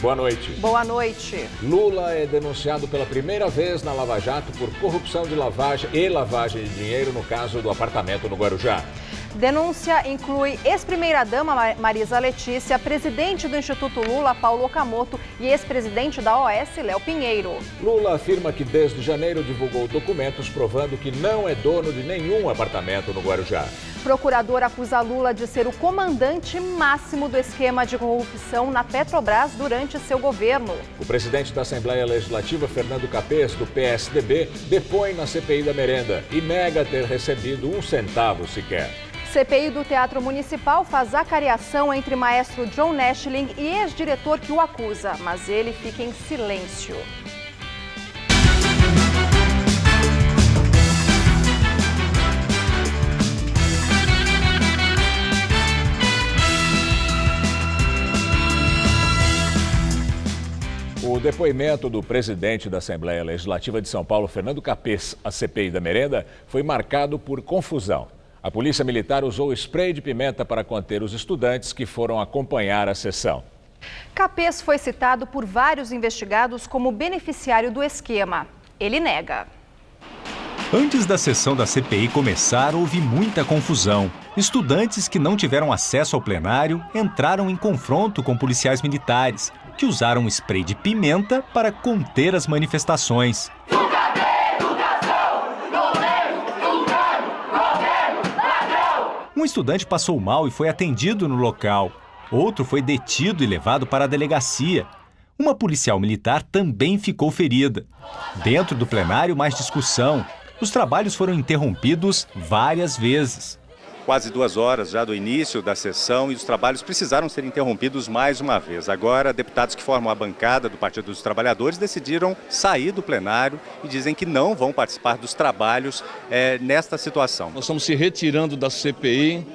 Boa noite. Boa noite. Lula é denunciado pela primeira vez na Lava Jato por corrupção de lavagem de dinheiro no caso do apartamento no Guarujá. Denúncia inclui ex-primeira-dama Marisa Letícia, presidente do Instituto Lula, Paulo Okamoto, e ex-presidente da OAS, Léo Pinheiro. Lula afirma que desde janeiro divulgou documentos provando que não é dono de nenhum apartamento no Guarujá. Procurador acusa Lula de ser o comandante máximo do esquema de corrupção na Petrobras durante seu governo. O presidente da Assembleia Legislativa, Fernando Capês, do PSDB, depõe na CPI da merenda e nega ter recebido um centavo sequer. CPI do Teatro Municipal faz acariação entre maestro John Nashling e ex-diretor que o acusa, mas ele fica em silêncio. O depoimento do presidente da Assembleia Legislativa de São Paulo, Fernando Capês, à CPI da merenda, foi marcado por confusão. A Polícia Militar usou spray de pimenta para conter os estudantes que foram acompanhar a sessão. Capês foi citado por vários investigados como beneficiário do esquema. Ele nega. Antes da sessão da CPI começar, houve muita confusão. Estudantes que não tiveram acesso ao plenário entraram em confronto com policiais militares, que usaram spray de pimenta para conter as manifestações. Um estudante passou mal e foi atendido no local. Outro foi detido e levado para a delegacia. Uma policial militar também ficou ferida. Dentro do plenário, mais discussão. Os trabalhos foram interrompidos várias vezes. Quase 2 horas já do início da sessão e os trabalhos precisaram ser interrompidos mais uma vez. Agora, deputados que formam a bancada do Partido dos Trabalhadores decidiram sair do plenário e dizem que não vão participar dos trabalhos nesta situação. Nós estamos se retirando da CPI,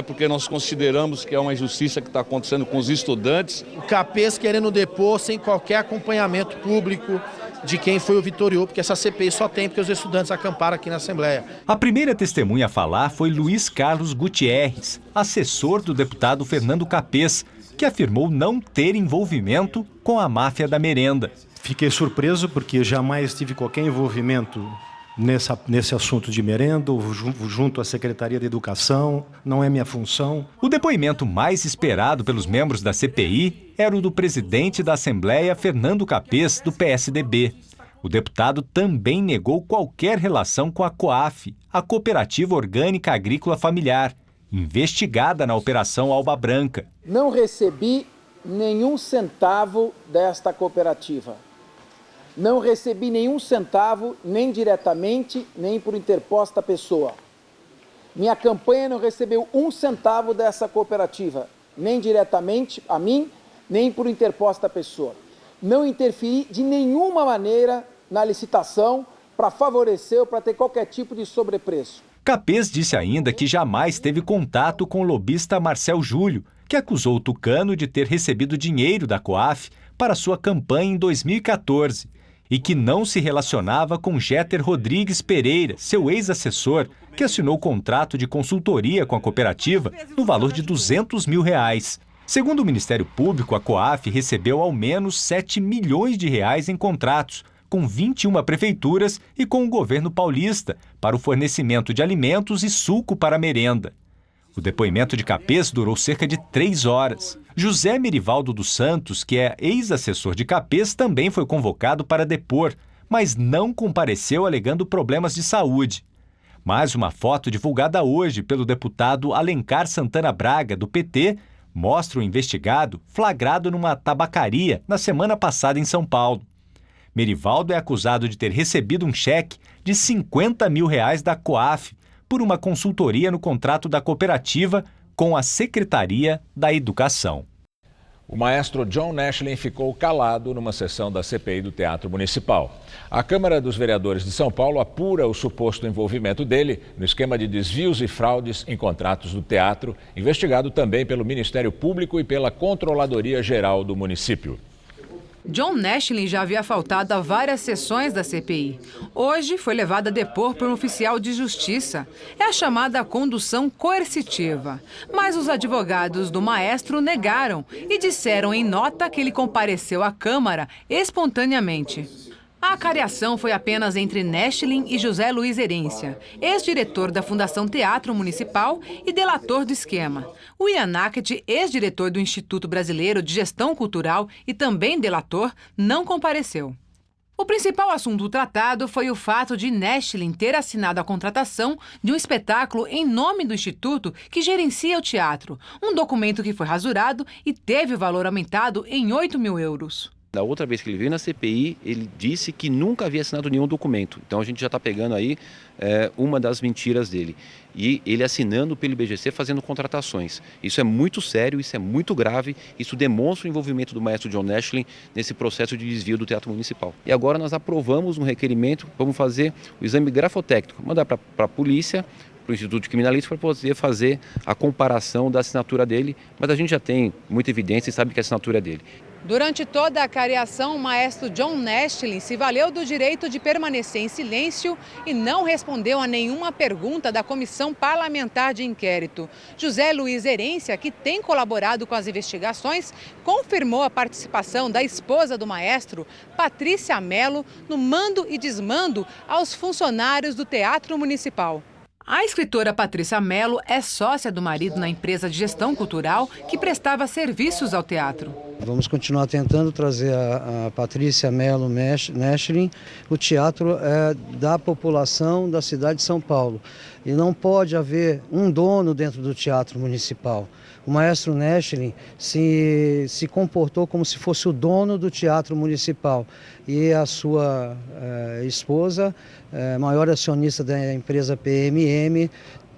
porque nós consideramos que é uma injustiça que está acontecendo com os estudantes. O Capês querendo depor sem qualquer acompanhamento público de quem foi o vitorioso, porque essa CPI só tem porque os estudantes acamparam aqui na Assembleia. A primeira testemunha a falar foi Luiz Carlos Gutierrez, assessor do deputado Fernando Capês, que afirmou não ter envolvimento com a máfia da merenda. Fiquei surpreso porque jamais tive qualquer envolvimento nesse assunto de merenda, ou junto à Secretaria de Educação, não é minha função. O depoimento mais esperado pelos membros da CPI era o do presidente da Assembleia, Fernando Capês, do PSDB. O deputado também negou qualquer relação com a COAF, a Cooperativa Orgânica Agrícola Familiar, investigada na Operação Alba Branca. Não recebi nenhum centavo desta cooperativa. Não recebi nenhum centavo, nem diretamente, nem por interposta pessoa. Minha campanha não recebeu 1 centavo dessa cooperativa, nem diretamente a mim, nem por interposta pessoa. Não interferi de nenhuma maneira na licitação para favorecer ou para ter qualquer tipo de sobrepreço. Capês disse ainda que jamais teve contato com o lobista Marcel Júlio, que acusou o tucano de ter recebido dinheiro da COAF para sua campanha em 2014. E que não se relacionava com Jeter Rodrigues Pereira, seu ex-assessor, que assinou contrato de consultoria com a cooperativa no valor de R$200 mil. Segundo o Ministério Público, a COAF recebeu ao menos R$7 milhões em contratos, com 21 prefeituras e com o governo paulista, para o fornecimento de alimentos e suco para a merenda. O depoimento de Capês durou cerca de 3 horas. José Merivaldo dos Santos, que é ex-assessor de Capês, também foi convocado para depor, mas não compareceu alegando problemas de saúde. Mais uma foto divulgada hoje pelo deputado Alencar Santana Braga, do PT, mostra o investigado flagrado numa tabacaria na semana passada em São Paulo. Merivaldo é acusado de ter recebido um cheque de R$50 mil da COAF, por uma consultoria no contrato da cooperativa com a Secretaria da Educação. O maestro John Nashling ficou calado numa sessão da CPI do Teatro Municipal. A Câmara dos Vereadores de São Paulo apura o suposto envolvimento dele no esquema de desvios e fraudes em contratos do teatro, investigado também pelo Ministério Público e pela Controladoria Geral do município. John Naschlin já havia faltado a várias sessões da CPI. Hoje foi levado a depor por um oficial de justiça. É a chamada condução coercitiva. Mas os advogados do maestro negaram e disseram em nota que ele compareceu à Câmara espontaneamente. A acariação foi apenas entre Naschlin e José Luiz Herência, ex-diretor da Fundação Teatro Municipal e delator do esquema. O Ian Nacket, ex-diretor do Instituto Brasileiro de Gestão Cultural e também delator, não compareceu. O principal assunto tratado foi o fato de Naschlin ter assinado a contratação de um espetáculo em nome do Instituto que gerencia o teatro, um documento que foi rasurado e teve o valor aumentado em 8 mil euros. Da outra vez que ele veio na CPI, ele disse que nunca havia assinado nenhum documento. Então a gente já está pegando aí uma das mentiras dele. E ele assinando pelo IBGC fazendo contratações. Isso é muito sério, isso é muito grave, isso demonstra o envolvimento do maestro John Naschlin nesse processo de desvio do Teatro Municipal. E agora nós aprovamos um requerimento, vamos fazer o exame grafotécnico, mandar para a polícia, para o Instituto Criminalístico, para poder fazer a comparação da assinatura dele, mas a gente já tem muita evidência e sabe que a assinatura é dele. Durante toda a cariação, o maestro John Naschlin se valeu do direito de permanecer em silêncio e não respondeu a nenhuma pergunta da Comissão Parlamentar de Inquérito. José Luiz Herência, que tem colaborado com as investigações, confirmou a participação da esposa do maestro, Patrícia Mello, no mando e desmando aos funcionários do Teatro Municipal. A escritora Patrícia Mello é sócia do marido na empresa de gestão cultural que prestava serviços ao teatro. Vamos continuar tentando trazer a Patrícia Mello Naschlin. O teatro é da população da cidade de São Paulo e não pode haver um dono dentro do teatro municipal. O maestro Naschlin se comportou como se fosse o dono do teatro municipal e a sua esposa, maior acionista da empresa PMM,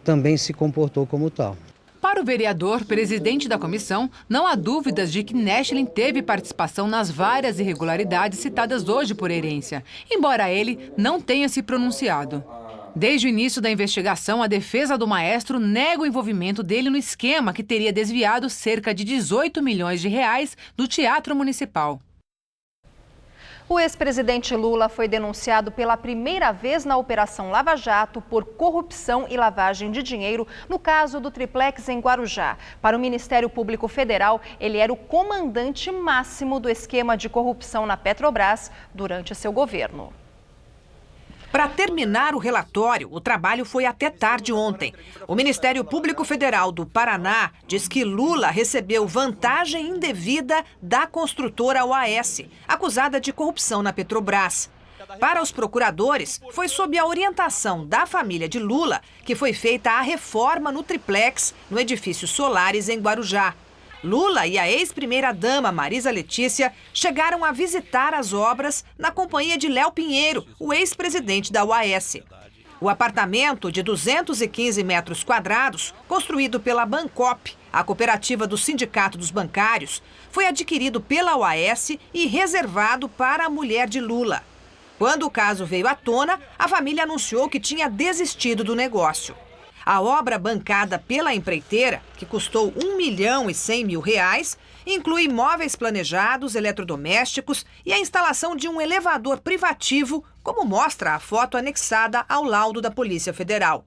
também se comportou como tal. Para o vereador, presidente da comissão, não há dúvidas de que Naschlin teve participação nas várias irregularidades citadas hoje por Herência, embora ele não tenha se pronunciado. Desde o início da investigação, a defesa do maestro nega o envolvimento dele no esquema que teria desviado cerca de 18 milhões de reais do Teatro Municipal. O ex-presidente Lula foi denunciado pela primeira vez na Operação Lava Jato por corrupção e lavagem de dinheiro no caso do triplex em Guarujá. Para o Ministério Público Federal, ele era o comandante máximo do esquema de corrupção na Petrobras durante seu governo. Para terminar o relatório, o trabalho foi até tarde ontem. O Ministério Público Federal do Paraná diz que Lula recebeu vantagem indevida da construtora OAS, acusada de corrupção na Petrobras. Para os procuradores, foi sob a orientação da família de Lula que foi feita a reforma no triplex no edifício Solares, em Guarujá. Lula e a ex-primeira-dama Marisa Letícia chegaram a visitar as obras na companhia de Léo Pinheiro, o ex-presidente da OAS. O apartamento de 215 metros quadrados, construído pela Bancop, a cooperativa do Sindicato dos Bancários, foi adquirido pela OAS e reservado para a mulher de Lula. Quando o caso veio à tona, a família anunciou que tinha desistido do negócio. A obra bancada pela empreiteira, que custou R$1.100.000, inclui móveis planejados, eletrodomésticos e a instalação de um elevador privativo, como mostra a foto anexada ao laudo da Polícia Federal.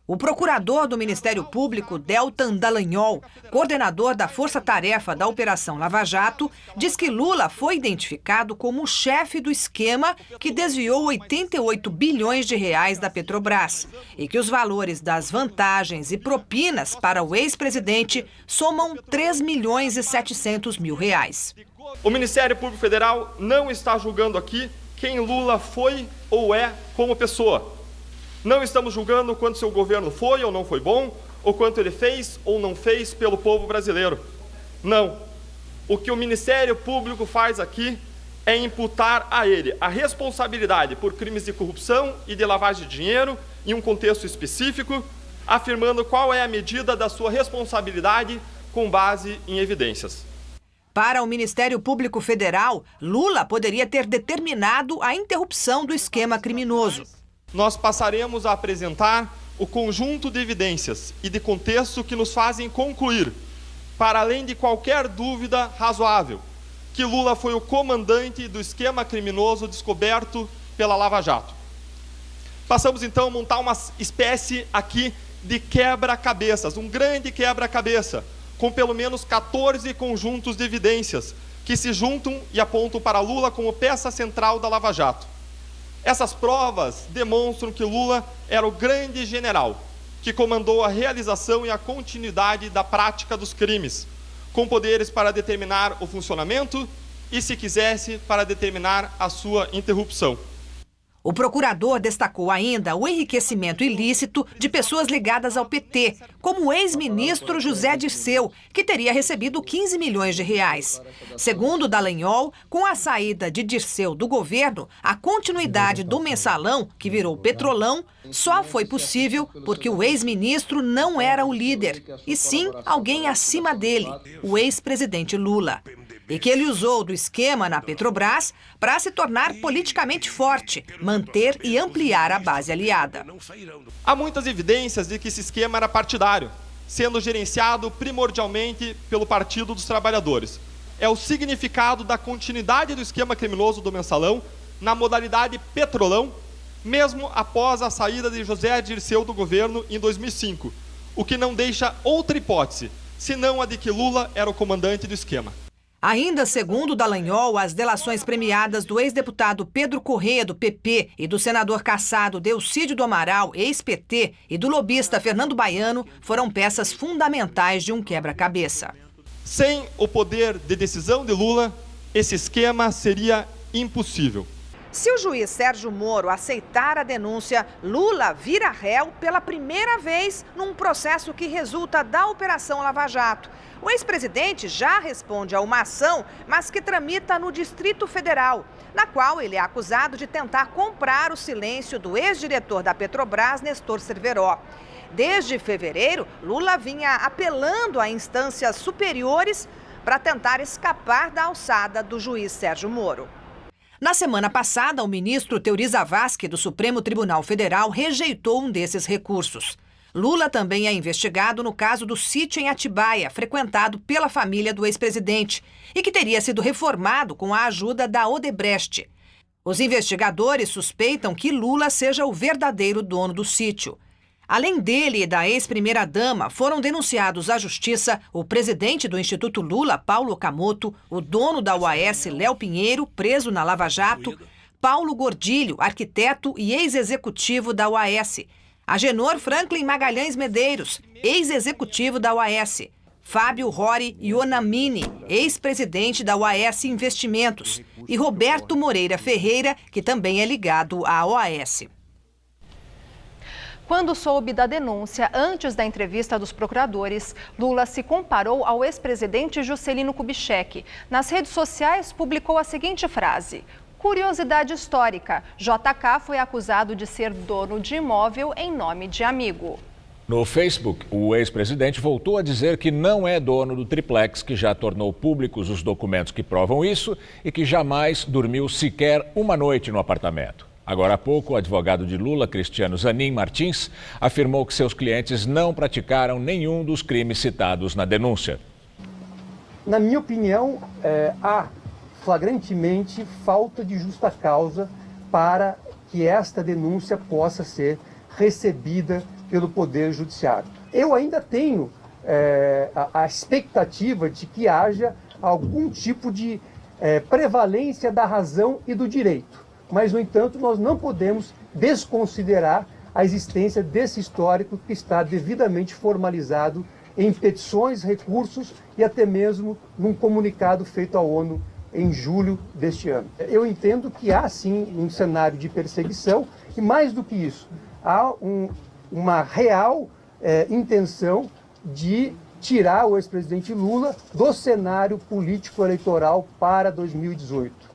O procurador do Ministério Público, Deltan Dallagnol, coordenador da força-tarefa da Operação Lava Jato, diz que Lula foi identificado como o chefe do esquema que desviou 88 bilhões de reais da Petrobras e que os valores das vantagens e propinas para o ex-presidente somam R$3.700.000. O Ministério Público Federal não está julgando aqui quem Lula foi ou é como pessoa. Não estamos julgando quanto seu governo foi ou não foi bom, ou quanto ele fez ou não fez pelo povo brasileiro. Não. O que o Ministério Público faz aqui é imputar a ele a responsabilidade por crimes de corrupção e de lavagem de dinheiro em um contexto específico, afirmando qual é a medida da sua responsabilidade com base em evidências. Para o Ministério Público Federal, Lula poderia ter determinado a interrupção do esquema criminoso. Nós passaremos a apresentar o conjunto de evidências e de contexto que nos fazem concluir, para além de qualquer dúvida razoável, que Lula foi o comandante do esquema criminoso descoberto pela Lava Jato. Passamos então a montar uma espécie aqui de quebra-cabeças, um grande quebra-cabeça, com pelo menos 14 conjuntos de evidências que se juntam e apontam para Lula como peça central da Lava Jato. Essas provas demonstram que Lula era o grande general que comandou a realização e a continuidade da prática dos crimes, com poderes para determinar o funcionamento e, se quisesse, para determinar a sua interrupção. O procurador destacou ainda o enriquecimento ilícito de pessoas ligadas ao PT, como o ex-ministro José Dirceu, que teria recebido 15 milhões de reais. Segundo Dallagnol, com a saída de Dirceu do governo, a continuidade do mensalão, que virou Petrolão, só foi possível porque o ex-ministro não era o líder, e sim alguém acima dele, o ex-presidente Lula. E que ele usou do esquema na Petrobras para se tornar politicamente forte, manter e ampliar a base aliada. Há muitas evidências de que esse esquema era partidário, sendo gerenciado primordialmente pelo Partido dos Trabalhadores. É o significado da continuidade do esquema criminoso do mensalão na modalidade Petrolão, mesmo após a saída de José Dirceu do governo em 2005, o que não deixa outra hipótese, senão a de que Lula era o comandante do esquema. Ainda segundo Dallagnol, as delações premiadas do ex-deputado Pedro Corrêa, do PP, e do senador cassado Delcídio do Amaral, ex-PT, e do lobista Fernando Baiano foram peças fundamentais de um quebra-cabeça. Sem o poder de decisão de Lula, esse esquema seria impossível. Se o juiz Sérgio Moro aceitar a denúncia, Lula vira réu pela primeira vez num processo que resulta da Operação Lava Jato. O ex-presidente já responde a uma ação, mas que tramita no Distrito Federal, na qual ele é acusado de tentar comprar o silêncio do ex-diretor da Petrobras, Nestor Cerveró. Desde fevereiro, Lula vinha apelando a instâncias superiores para tentar escapar da alçada do juiz Sérgio Moro. Na semana passada, o ministro Teori Zavascki, do Supremo Tribunal Federal, rejeitou um desses recursos. Lula também é investigado no caso do sítio em Atibaia, frequentado pela família do ex-presidente, e que teria sido reformado com a ajuda da Odebrecht. Os investigadores suspeitam que Lula seja o verdadeiro dono do sítio. Além dele e da ex-primeira-dama, foram denunciados à Justiça o presidente do Instituto Lula, Paulo Okamoto, o dono da UAS, Léo Pinheiro, preso na Lava Jato, Paulo Gordilho, arquiteto e ex-executivo da UAS, Agenor Franklin Magalhães Medeiros, ex-executivo da UAS, Fábio Rory Ionamini, ex-presidente da UAS Investimentos, e Roberto Moreira Ferreira, que também é ligado à OAS. Quando soube da denúncia, antes da entrevista dos procuradores, Lula se comparou ao ex-presidente Juscelino Kubitschek. Nas redes sociais, publicou a seguinte frase: curiosidade histórica, JK foi acusado de ser dono de imóvel em nome de amigo. No Facebook, o ex-presidente voltou a dizer que não é dono do triplex, que já tornou públicos os documentos que provam isso e que jamais dormiu sequer uma noite no apartamento. Agora há pouco, o advogado de Lula, Cristiano Zanin Martins, afirmou que seus clientes não praticaram nenhum dos crimes citados na denúncia. Na minha opinião, há flagrantemente falta de justa causa para que esta denúncia possa ser recebida pelo Poder Judiciário. Eu ainda tenho a expectativa de que haja algum tipo de prevalência da razão e do direito. Mas, no entanto, nós não podemos desconsiderar a existência desse histórico que está devidamente formalizado em petições, recursos e até mesmo num comunicado feito à ONU em julho deste ano. Eu entendo que há, sim, um cenário de perseguição e, mais do que isso, há uma real intenção de tirar o ex-presidente Lula do cenário político-eleitoral para 2018.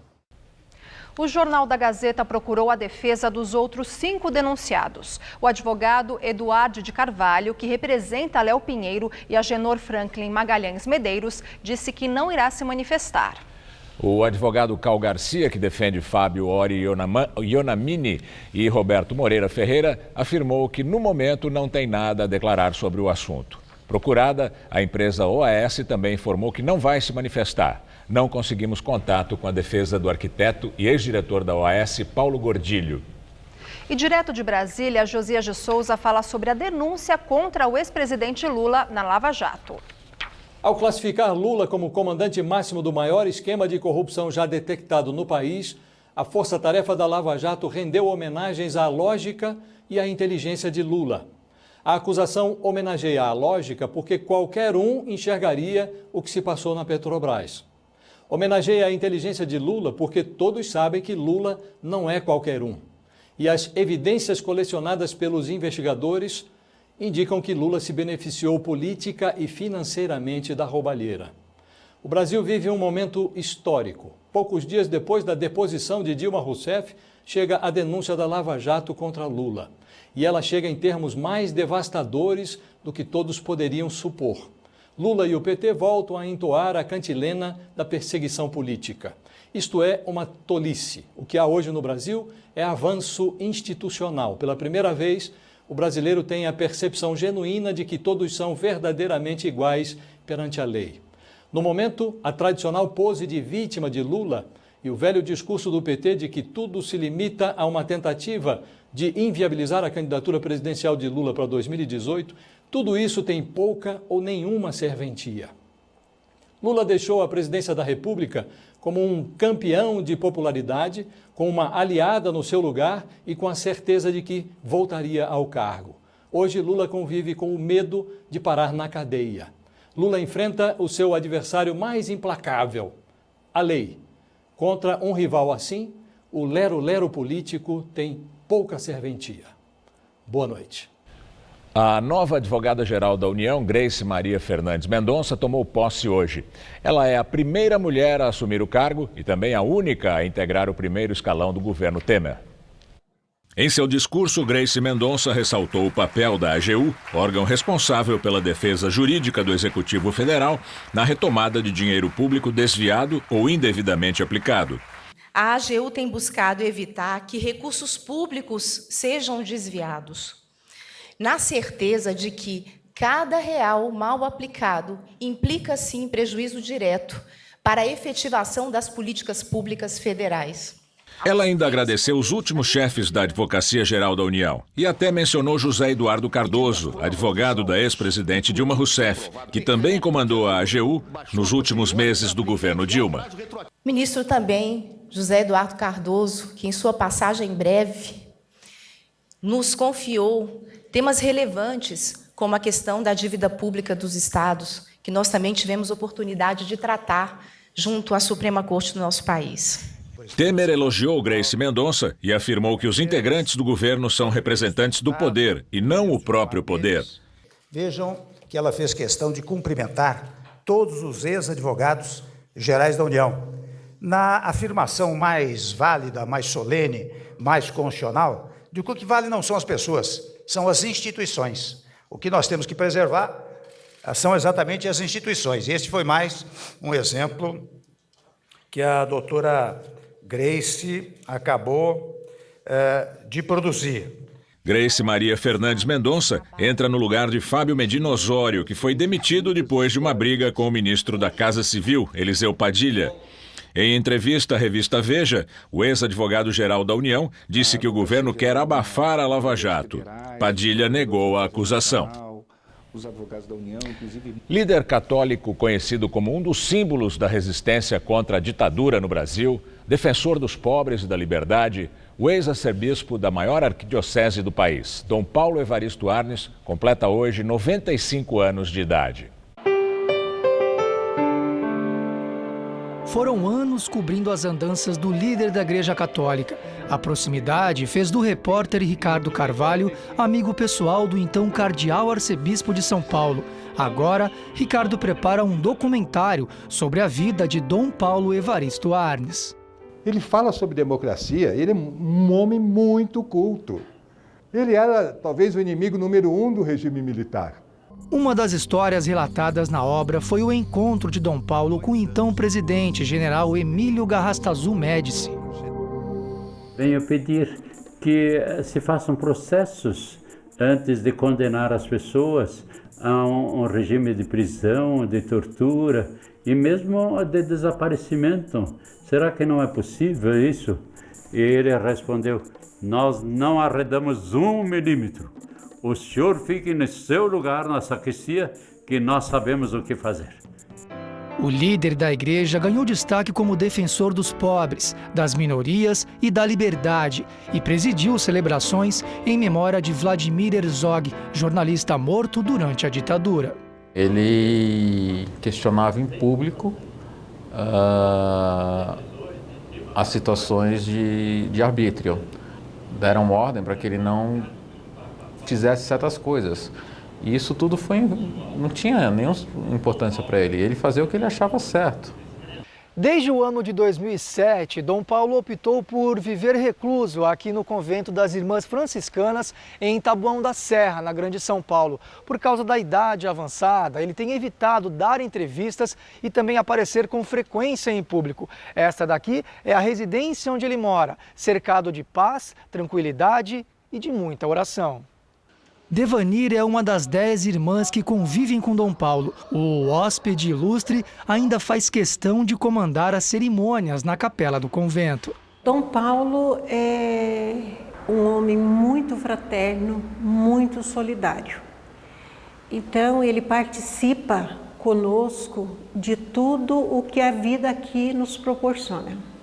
O Jornal da Gazeta procurou a defesa dos outros 5 denunciados. O advogado Eduardo de Carvalho, que representa Léo Pinheiro, e Agenor Franklin Magalhães Medeiros, disse que não irá se manifestar. O advogado Cal Garcia, que defende Fábio Ori Ionamini e Roberto Moreira Ferreira, afirmou que no momento não tem nada a declarar sobre o assunto. Procurada, a empresa OAS também informou que não vai se manifestar. Não conseguimos contato com a defesa do arquiteto e ex-diretor da OAS, Paulo Gordilho. E direto de Brasília, Josias de Souza fala sobre a denúncia contra o ex-presidente Lula na Lava Jato. Ao classificar Lula como comandante máximo do maior esquema de corrupção já detectado no país, a força-tarefa da Lava Jato rendeu homenagens à lógica e à inteligência de Lula. A acusação homenageia a lógica porque qualquer um enxergaria o que se passou na Petrobras. Homenageia a inteligência de Lula porque todos sabem que Lula não é qualquer um. E as evidências colecionadas pelos investigadores indicam que Lula se beneficiou política e financeiramente da roubalheira. O Brasil vive um momento histórico. Poucos dias depois da deposição de Dilma Rousseff, chega a denúncia da Lava Jato contra Lula. E ela chega em termos mais devastadores do que todos poderiam supor. Lula e o PT voltam a entoar a cantilena da perseguição política. Isto é uma tolice. O que há hoje no Brasil é avanço institucional. Pela primeira vez, o brasileiro tem a percepção genuína de que todos são verdadeiramente iguais perante a lei. No momento, a tradicional pose de vítima de Lula e o velho discurso do PT de que tudo se limita a uma tentativa de inviabilizar a candidatura presidencial de Lula para 2018, tudo isso tem pouca ou nenhuma serventia. Lula deixou a presidência da República como um campeão de popularidade, com uma aliada no seu lugar e com a certeza de que voltaria ao cargo. Hoje, Lula convive com o medo de parar na cadeia. Lula enfrenta o seu adversário mais implacável, a lei. Contra um rival assim, o lero-lero político tem pouca serventia. Boa noite. A nova advogada-geral da União, Grace Maria Fernandes Mendonça, tomou posse hoje. Ela é a primeira mulher a assumir o cargo e também a única a integrar o primeiro escalão do governo Temer. Em seu discurso, Grace Mendonça ressaltou o papel da AGU, órgão responsável pela defesa jurídica do Executivo Federal, na retomada de dinheiro público desviado ou indevidamente aplicado. A AGU tem buscado evitar que recursos públicos sejam desviados, na certeza de que cada real mal aplicado implica, sim, prejuízo direto para a efetivação das políticas públicas federais. Ela ainda agradeceu os últimos chefes da Advocacia Geral da União e até mencionou José Eduardo Cardoso, advogado da ex-presidente Dilma Rousseff, que também comandou a AGU nos últimos meses do governo Dilma. Ministro também, José Eduardo Cardoso, que em sua passagem breve nos confiou temas relevantes, como a questão da dívida pública dos estados, que nós também tivemos oportunidade de tratar junto à Suprema Corte do nosso país. Temer elogiou Grace Mendonça e afirmou que os integrantes do governo são representantes do poder e não o próprio poder. Vejam que ela fez questão de cumprimentar todos os ex-advogados gerais da União. Na afirmação mais válida, mais solene, mais constitucional, de que o que vale não são as pessoas, são as instituições. O que nós temos que preservar são exatamente as instituições. E este foi mais um exemplo que a doutora Grace acabou de produzir. Grace Maria Fernandes Mendonça entra no lugar de Fábio Medina Osório, que foi demitido depois de uma briga com o ministro da Casa Civil, Eliseu Padilha. Em entrevista à revista Veja, o ex-advogado-geral da União disse que o governo quer abafar a Lava Jato. Padilha negou a acusação. Líder católico conhecido como um dos símbolos da resistência contra a ditadura no Brasil, defensor dos pobres e da liberdade, o ex-arcebispo da maior arquidiocese do país, Dom Paulo Evaristo Arnes, completa hoje 95 anos de idade. Foram anos cobrindo as andanças do líder da Igreja Católica. A proximidade fez do repórter Ricardo Carvalho amigo pessoal do então cardeal arcebispo de São Paulo. Agora, Ricardo prepara um documentário sobre a vida de Dom Paulo Evaristo Arnes. Ele fala sobre democracia, ele é um homem muito culto. Ele era talvez o inimigo número 1 do regime militar. Uma das histórias relatadas na obra foi o encontro de Dom Paulo com o então presidente, general Emílio Garrastazu Médici. Venho pedir que se façam processos antes de condenar as pessoas a um regime de prisão, de tortura E mesmo de desaparecimento, será que não é possível isso? E ele respondeu: nós não arredamos 1 milímetro. O senhor fique no seu lugar na sacristia, que nós sabemos o que fazer. O líder da igreja ganhou destaque como defensor dos pobres, das minorias e da liberdade e presidiu celebrações em memória de Vladimir Herzog, jornalista morto durante a ditadura. Ele questionava em público as situações de arbítrio. Deram ordem para que ele não fizesse certas coisas. E isso tudo não tinha nenhuma importância para ele. Ele fazia o que ele achava certo. Desde o ano de 2007, Dom Paulo optou por viver recluso aqui no convento das Irmãs Franciscanas em Taboão da Serra, na Grande São Paulo. Por causa da idade avançada, ele tem evitado dar entrevistas e também aparecer com frequência em público. Esta daqui é a residência onde ele mora, cercado de paz, tranquilidade e de muita oração. Devanir é uma das 10 irmãs que convivem com Dom Paulo. O hóspede ilustre ainda faz questão de comandar as cerimônias na capela do convento. Dom Paulo é um homem muito fraterno, muito solidário. Então ele participa conosco de tudo o que a vida aqui nos proporciona.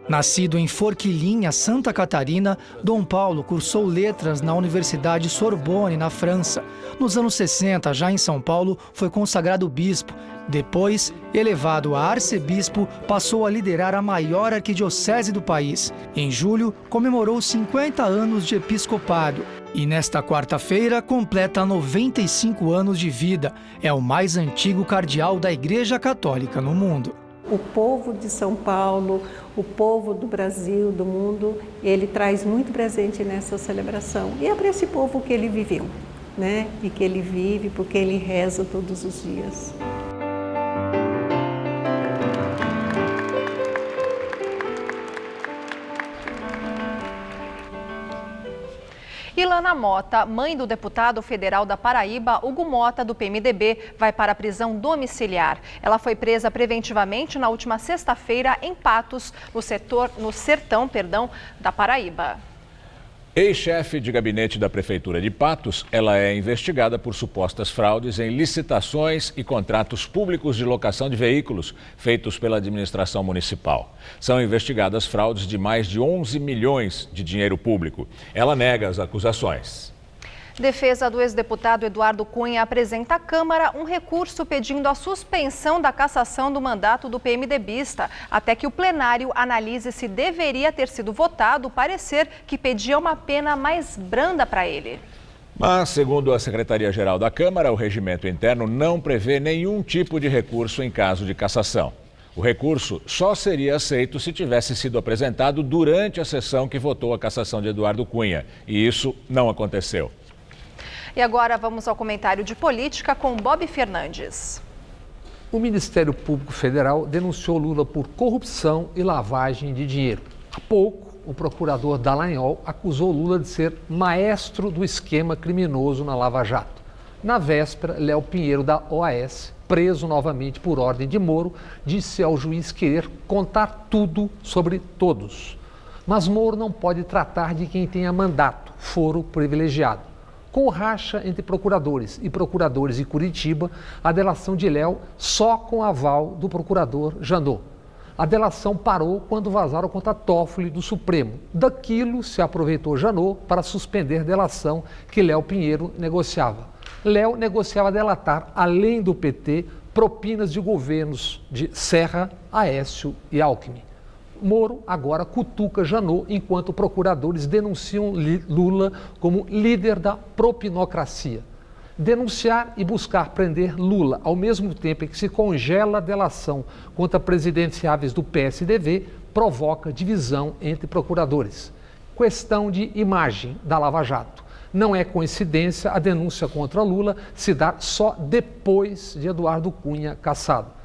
Nascido em Forquilhinha, Santa Catarina, Dom Paulo cursou letras na Universidade Sorbonne, na França. Nos anos 60, já em São Paulo, foi consagrado bispo. Depois, elevado a arcebispo, passou a liderar a maior arquidiocese do país. Em julho, comemorou 50 anos de episcopado. E nesta quarta-feira, completa 95 anos de vida. É o mais antigo cardeal da Igreja Católica no mundo. O povo de São Paulo, o povo do Brasil, do mundo, ele traz muito presente nessa celebração. E é para esse povo que ele viveu, né? E que ele vive, porque ele reza todos os dias. Ilana Mota, mãe do deputado federal da Paraíba, Hugo Mota, do PMDB, vai para a prisão domiciliar. Ela foi presa preventivamente na última sexta-feira em Patos, no sertão da Paraíba. Ex-chefe de gabinete da Prefeitura de Patos, ela é investigada por supostas fraudes em licitações e contratos públicos de locação de veículos feitos pela administração municipal. São investigadas fraudes de mais de 11 milhões de dinheiro público. Ela nega as acusações. Defesa do ex-deputado Eduardo Cunha apresenta à Câmara um recurso pedindo a suspensão da cassação do mandato do PMDBista, até que o plenário analise se deveria ter sido votado o parecer que pedia uma pena mais branda para ele. Mas, segundo a Secretaria-Geral da Câmara, o regimento interno não prevê nenhum tipo de recurso em caso de cassação. O recurso só seria aceito se tivesse sido apresentado durante a sessão que votou a cassação de Eduardo Cunha, e isso não aconteceu. E agora vamos ao comentário de política com Bob Fernandes. O Ministério Público Federal denunciou Lula por corrupção e lavagem de dinheiro. Há pouco, o procurador Dallagnol acusou Lula de ser maestro do esquema criminoso na Lava Jato. Na véspera, Léo Pinheiro, da OAS, preso novamente por ordem de Moro, disse ao juiz querer contar tudo sobre todos. Mas Moro não pode tratar de quem tenha mandato, foro privilegiado. Com racha entre procuradores de Curitiba, a delação de Léo só com aval do procurador Janot. A delação parou quando vazaram contra Toffoli do Supremo. Daquilo se aproveitou Janot para suspender delação que Léo Pinheiro negociava. Léo negociava delatar, além do PT, propinas de governos de Serra, Aécio e Alckmin. Moro agora cutuca Janot, enquanto procuradores denunciam Lula como líder da propinocracia. Denunciar e buscar prender Lula ao mesmo tempo em que se congela a delação contra presidenciáveis do PSDB provoca divisão entre procuradores. Questão de imagem da Lava Jato. Não é coincidência a denúncia contra Lula se dar só depois de Eduardo Cunha cassado.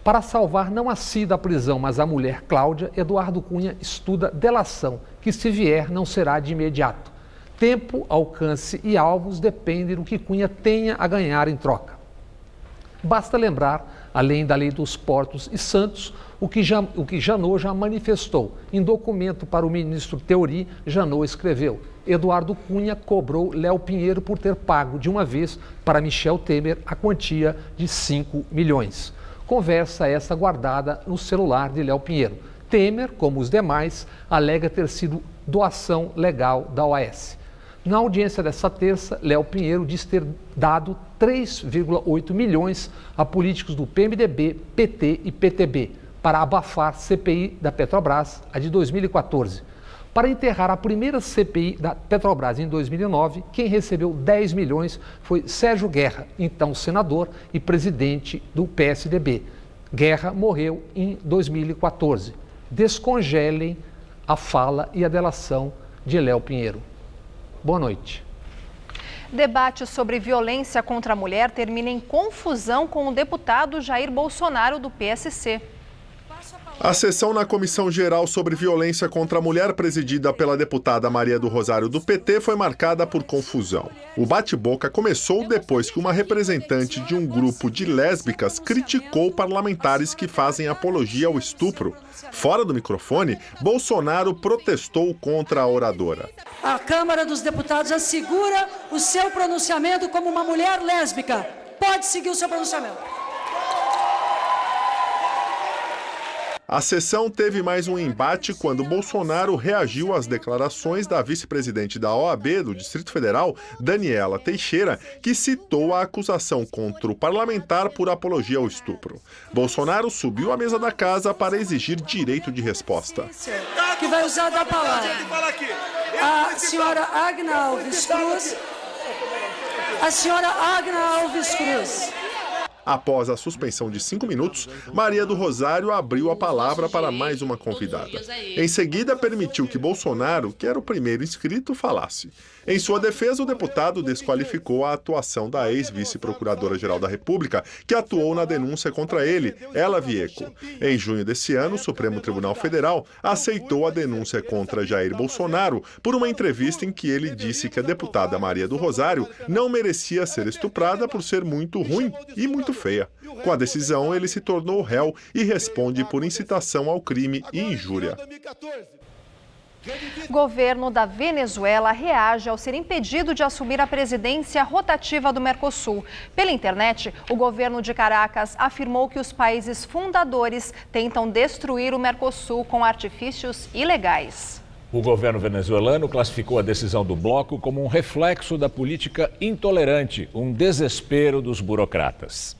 Para salvar não a si da prisão, mas a mulher Cláudia, Eduardo Cunha estuda delação, que se vier não será de imediato. Tempo, alcance e alvos dependem do que Cunha tenha a ganhar em troca. Basta lembrar além da lei dos portos e santos, o que Janot já manifestou. Em documento para o ministro Teori, Janot escreveu: Eduardo Cunha cobrou Léo Pinheiro por ter pago de uma vez para Michel Temer a quantia de 5 milhões. Conversa essa guardada no celular de Léo Pinheiro. Temer, como os demais, alega ter sido doação legal da OAS. Na audiência dessa terça, Léo Pinheiro diz ter dado 3,8 milhões a políticos do PMDB, PT e PTB para abafar CPI da Petrobras, a de 2014. Para enterrar a primeira CPI da Petrobras em 2009, quem recebeu 10 milhões foi Sérgio Guerra, então senador e presidente do PSDB. Guerra morreu em 2014. Descongelem a fala e a delação de Léo Pinheiro. Boa noite. Debate sobre violência contra a mulher termina em confusão com o deputado Jair Bolsonaro, do PSC. A sessão na Comissão Geral sobre Violência contra a Mulher, presidida pela deputada Maria do Rosário, do PT, foi marcada por confusão. O bate-boca começou depois que uma representante de um grupo de lésbicas criticou parlamentares que fazem apologia ao estupro. Fora do microfone, Bolsonaro protestou contra a oradora. A Câmara dos Deputados assegura o seu pronunciamento como uma mulher lésbica. Pode seguir o seu pronunciamento. A sessão teve mais um embate quando Bolsonaro reagiu às declarações da vice-presidente da OAB do Distrito Federal, Daniela Teixeira, que citou a acusação contra o parlamentar por apologia ao estupro. Bolsonaro subiu à mesa da casa para exigir direito de resposta. Que vai usar da palavra. A senhora Agna Alves Cruz. A senhora Agna Alves Cruz. Após a suspensão de 5 minutos, Maria do Rosário abriu a palavra para mais uma convidada. Em seguida, permitiu que Bolsonaro, que era o primeiro inscrito, falasse. Em sua defesa, o deputado desqualificou a atuação da ex-vice-procuradora-geral da República, que atuou na denúncia contra ele, Ela Vieco. Em junho desse ano, o Supremo Tribunal Federal aceitou a denúncia contra Jair Bolsonaro por uma entrevista em que ele disse que a deputada Maria do Rosário não merecia ser estuprada por ser muito ruim e muito feia. Com a decisão, ele se tornou réu e responde por incitação ao crime e injúria. Governo da Venezuela reage ao ser impedido de assumir a presidência rotativa do Mercosul. Pela internet, o governo de Caracas afirmou que os países fundadores tentam destruir o Mercosul com artifícios ilegais. O governo venezuelano classificou a decisão do bloco como um reflexo da política intolerante, um desespero dos burocratas.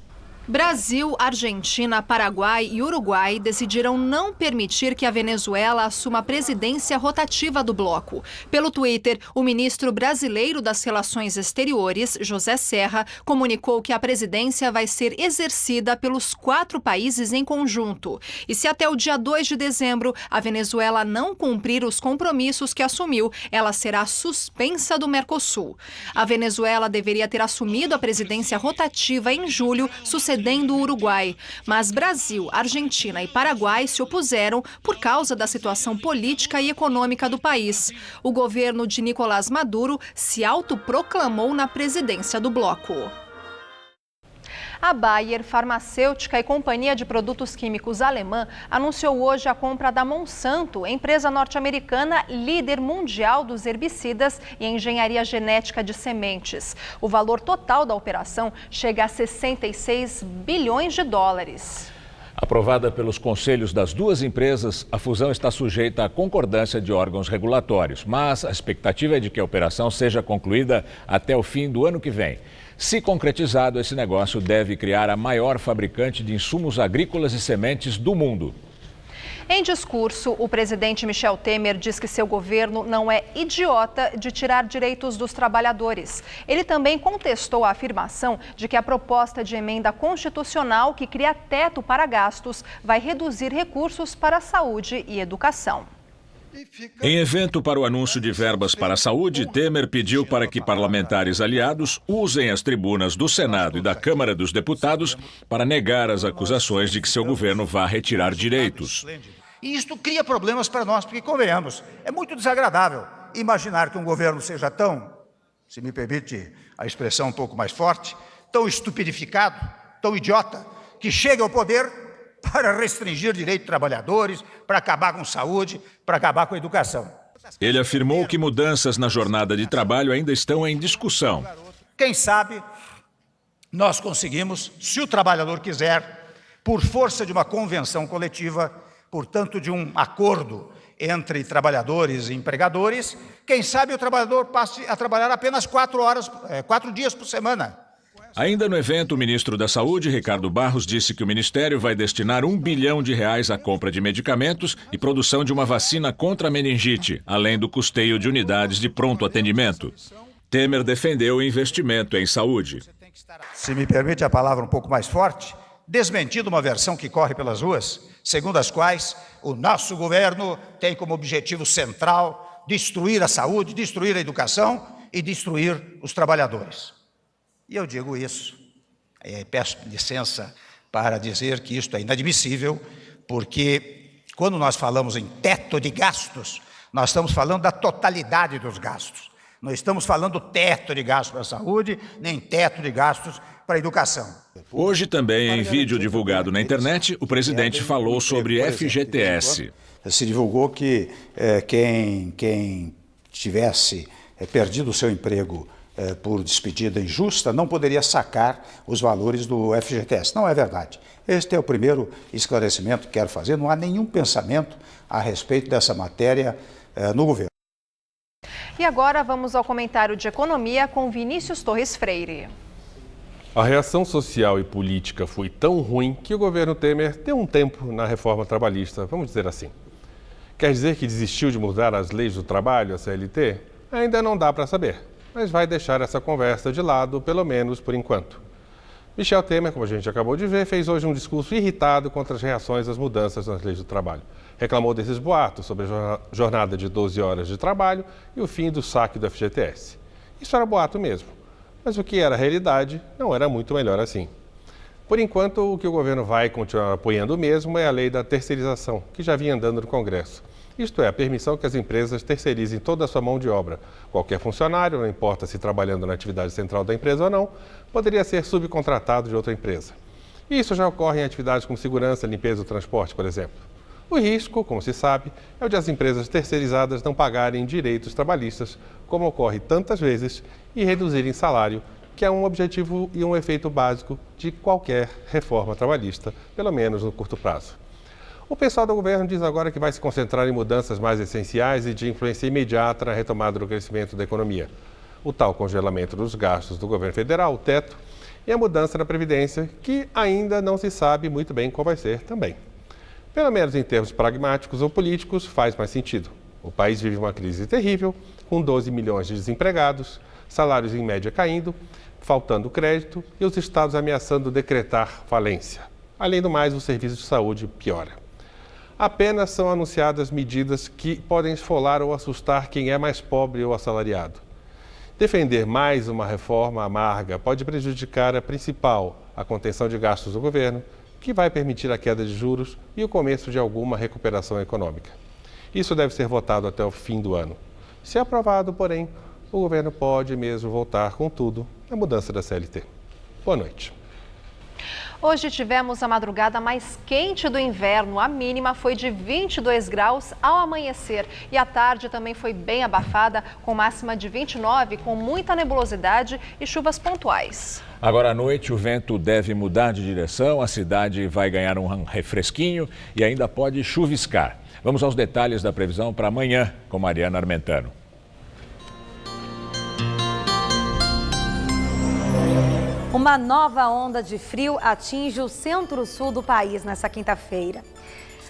Brasil, Argentina, Paraguai e Uruguai decidiram não permitir que a Venezuela assuma a presidência rotativa do bloco. Pelo Twitter, o ministro brasileiro das Relações Exteriores, José Serra, comunicou que a presidência vai ser exercida pelos 4 países em conjunto. E se até o dia 2 de dezembro a Venezuela não cumprir os compromissos que assumiu, ela será suspensa do Mercosul. A Venezuela deveria ter assumido a presidência rotativa em julho, sucedendo o Uruguai, mas Brasil, Argentina e Paraguai se opuseram por causa da situação política e econômica do país. O governo de Nicolás Maduro se autoproclamou na presidência do bloco. A Bayer Farmacêutica e Companhia de Produtos Químicos alemã anunciou hoje a compra da Monsanto, empresa norte-americana líder mundial dos herbicidas e engenharia genética de sementes. O valor total da operação chega a 66 bilhões de dólares. Aprovada pelos conselhos das duas empresas, a fusão está sujeita à concordância de órgãos regulatórios, mas a expectativa é de que a operação seja concluída até o fim do ano que vem. Se concretizado, esse negócio deve criar a maior fabricante de insumos agrícolas e sementes do mundo. Em discurso, o presidente Michel Temer diz que seu governo não é idiota de tirar direitos dos trabalhadores. Ele também contestou a afirmação de que a proposta de emenda constitucional que cria teto para gastos vai reduzir recursos para a saúde e educação. Em evento para o anúncio de verbas para a saúde, Temer pediu para que parlamentares aliados usem as tribunas do Senado e da Câmara dos Deputados para negar as acusações de que seu governo vá retirar direitos. E isto cria problemas para nós, porque, convenhamos, é muito desagradável imaginar que um governo seja tão, se me permite a expressão um pouco mais forte, tão estupidificado, tão idiota, que chegue ao poder para restringir direitos de trabalhadores, para acabar com saúde, para acabar com a educação. Ele afirmou que mudanças na jornada de trabalho ainda estão em discussão. Quem sabe nós conseguimos, se o trabalhador quiser, por força de uma convenção coletiva, portanto de um acordo entre trabalhadores e empregadores, quem sabe o trabalhador passe a trabalhar apenas 4 dias por semana. Ainda no evento, o ministro da Saúde, Ricardo Barros, disse que o Ministério vai destinar R$1 bilhão à compra de medicamentos e produção de uma vacina contra a meningite, além do custeio de unidades de pronto atendimento. Temer defendeu o investimento em saúde. Se me permite a palavra um pouco mais forte, desmentindo uma versão que corre pelas ruas, segundo as quais o nosso governo tem como objetivo central destruir a saúde, destruir a educação e destruir os trabalhadores. E eu digo isso, peço licença para dizer que isto é inadmissível, porque quando nós falamos em teto de gastos, nós estamos falando da totalidade dos gastos. Não estamos falando teto de gastos para a saúde, nem teto de gastos para a educação. Hoje também, em vídeo divulgado na internet, o presidente falou sobre FGTS. Se divulgou que quem tivesse perdido o seu emprego por despedida injusta, não poderia sacar os valores do FGTS. Não é verdade. Este é o primeiro esclarecimento que quero fazer. Não há nenhum pensamento a respeito dessa matéria no governo. E agora vamos ao comentário de economia com Vinícius Torres Freire. A reação social e política foi tão ruim que o governo Temer deu um tempo na reforma trabalhista, vamos dizer assim. Quer dizer que desistiu de mudar as leis do trabalho, a CLT? Ainda não dá para saber, mas vai deixar essa conversa de lado, pelo menos por enquanto. Michel Temer, como a gente acabou de ver, fez hoje um discurso irritado contra as reações às mudanças nas leis do trabalho. Reclamou desses boatos sobre a jornada de 12 horas de trabalho e o fim do saque do FGTS. Isso era boato mesmo, mas o que era realidade não era muito melhor assim. Por enquanto, o que o governo vai continuar apoiando mesmo é a lei da terceirização, que já vinha andando no Congresso. Isto é, a permissão que as empresas terceirizem toda a sua mão de obra. Qualquer funcionário, não importa se trabalhando na atividade central da empresa ou não, poderia ser subcontratado de outra empresa. Isso já ocorre em atividades como segurança, limpeza ou transporte, por exemplo. O risco, como se sabe, é o de as empresas terceirizadas não pagarem direitos trabalhistas, como ocorre tantas vezes, e reduzirem salário, que é um objetivo e um efeito básico de qualquer reforma trabalhista, pelo menos no curto prazo. O pessoal do governo diz agora que vai se concentrar em mudanças mais essenciais e de influência imediata na retomada do crescimento da economia. O tal congelamento dos gastos do governo federal, o teto, e a mudança na Previdência, que ainda não se sabe muito bem qual vai ser também. Pelo menos em termos pragmáticos ou políticos, faz mais sentido. O país vive uma crise terrível, com 12 milhões de desempregados, salários em média caindo, faltando crédito e os estados ameaçando decretar falência. Além do mais, o serviço de saúde piora. Apenas são anunciadas medidas que podem esfolar ou assustar quem é mais pobre ou assalariado. Defender mais uma reforma amarga pode prejudicar a principal, a contenção de gastos do governo, que vai permitir a queda de juros e o começo de alguma recuperação econômica. Isso deve ser votado até o fim do ano. Se aprovado, porém, o governo pode mesmo voltar com tudo na mudança da CLT. Boa noite. Hoje tivemos a madrugada mais quente do inverno. A mínima foi de 22 graus ao amanhecer. E a tarde também foi bem abafada, com máxima de 29, com muita nebulosidade e chuvas pontuais. Agora à noite o vento deve mudar de direção, a cidade vai ganhar um refresquinho e ainda pode chuviscar. Vamos aos detalhes da previsão para amanhã com Mariana Armentano. Uma nova onda de frio atinge o centro-sul do país nessa quinta-feira.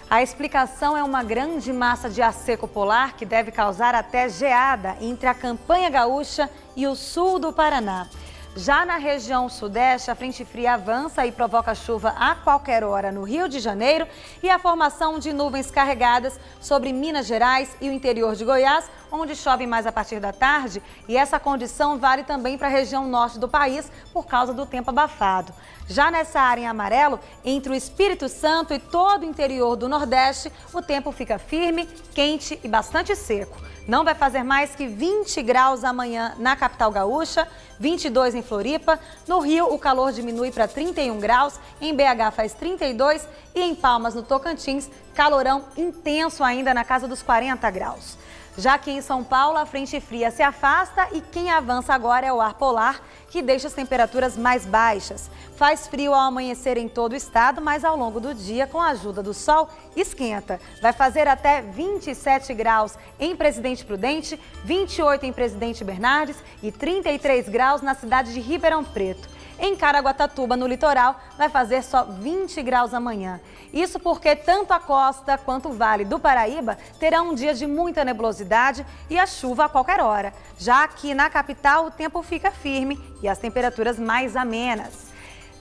A explicação é uma grande massa de ar seco polar que deve causar até geada entre a campanha gaúcha e o sul do Paraná. Já na região sudeste, a frente fria avança e provoca chuva a qualquer hora no Rio de Janeiro e a formação de nuvens carregadas sobre Minas Gerais e o interior de Goiás, onde chove mais a partir da tarde, e essa condição vale também para a região norte do país por causa do tempo abafado. Já nessa área em amarelo, entre o Espírito Santo e todo o interior do Nordeste, o tempo fica firme, quente e bastante seco. Não vai fazer mais que 20 graus amanhã na capital gaúcha, 22 em Floripa. No Rio, o calor diminui para 31 graus, em BH faz 32 e em Palmas, no Tocantins, calorão intenso ainda na casa dos 40 graus. Já que em São Paulo, a frente fria se afasta e quem avança agora é o ar polar, que deixa as temperaturas mais baixas. Faz frio ao amanhecer em todo o estado, mas ao longo do dia, com a ajuda do sol, esquenta. Vai fazer até 27 graus em Presidente Prudente, 28 em Presidente Bernardes e 33 graus na cidade de Ribeirão Preto. Em Caraguatatuba, no litoral, vai fazer só 20 graus amanhã. Isso porque tanto a costa quanto o Vale do Paraíba terão um dia de muita nebulosidade e a chuva a qualquer hora. Já aqui na capital, o tempo fica firme e as temperaturas mais amenas.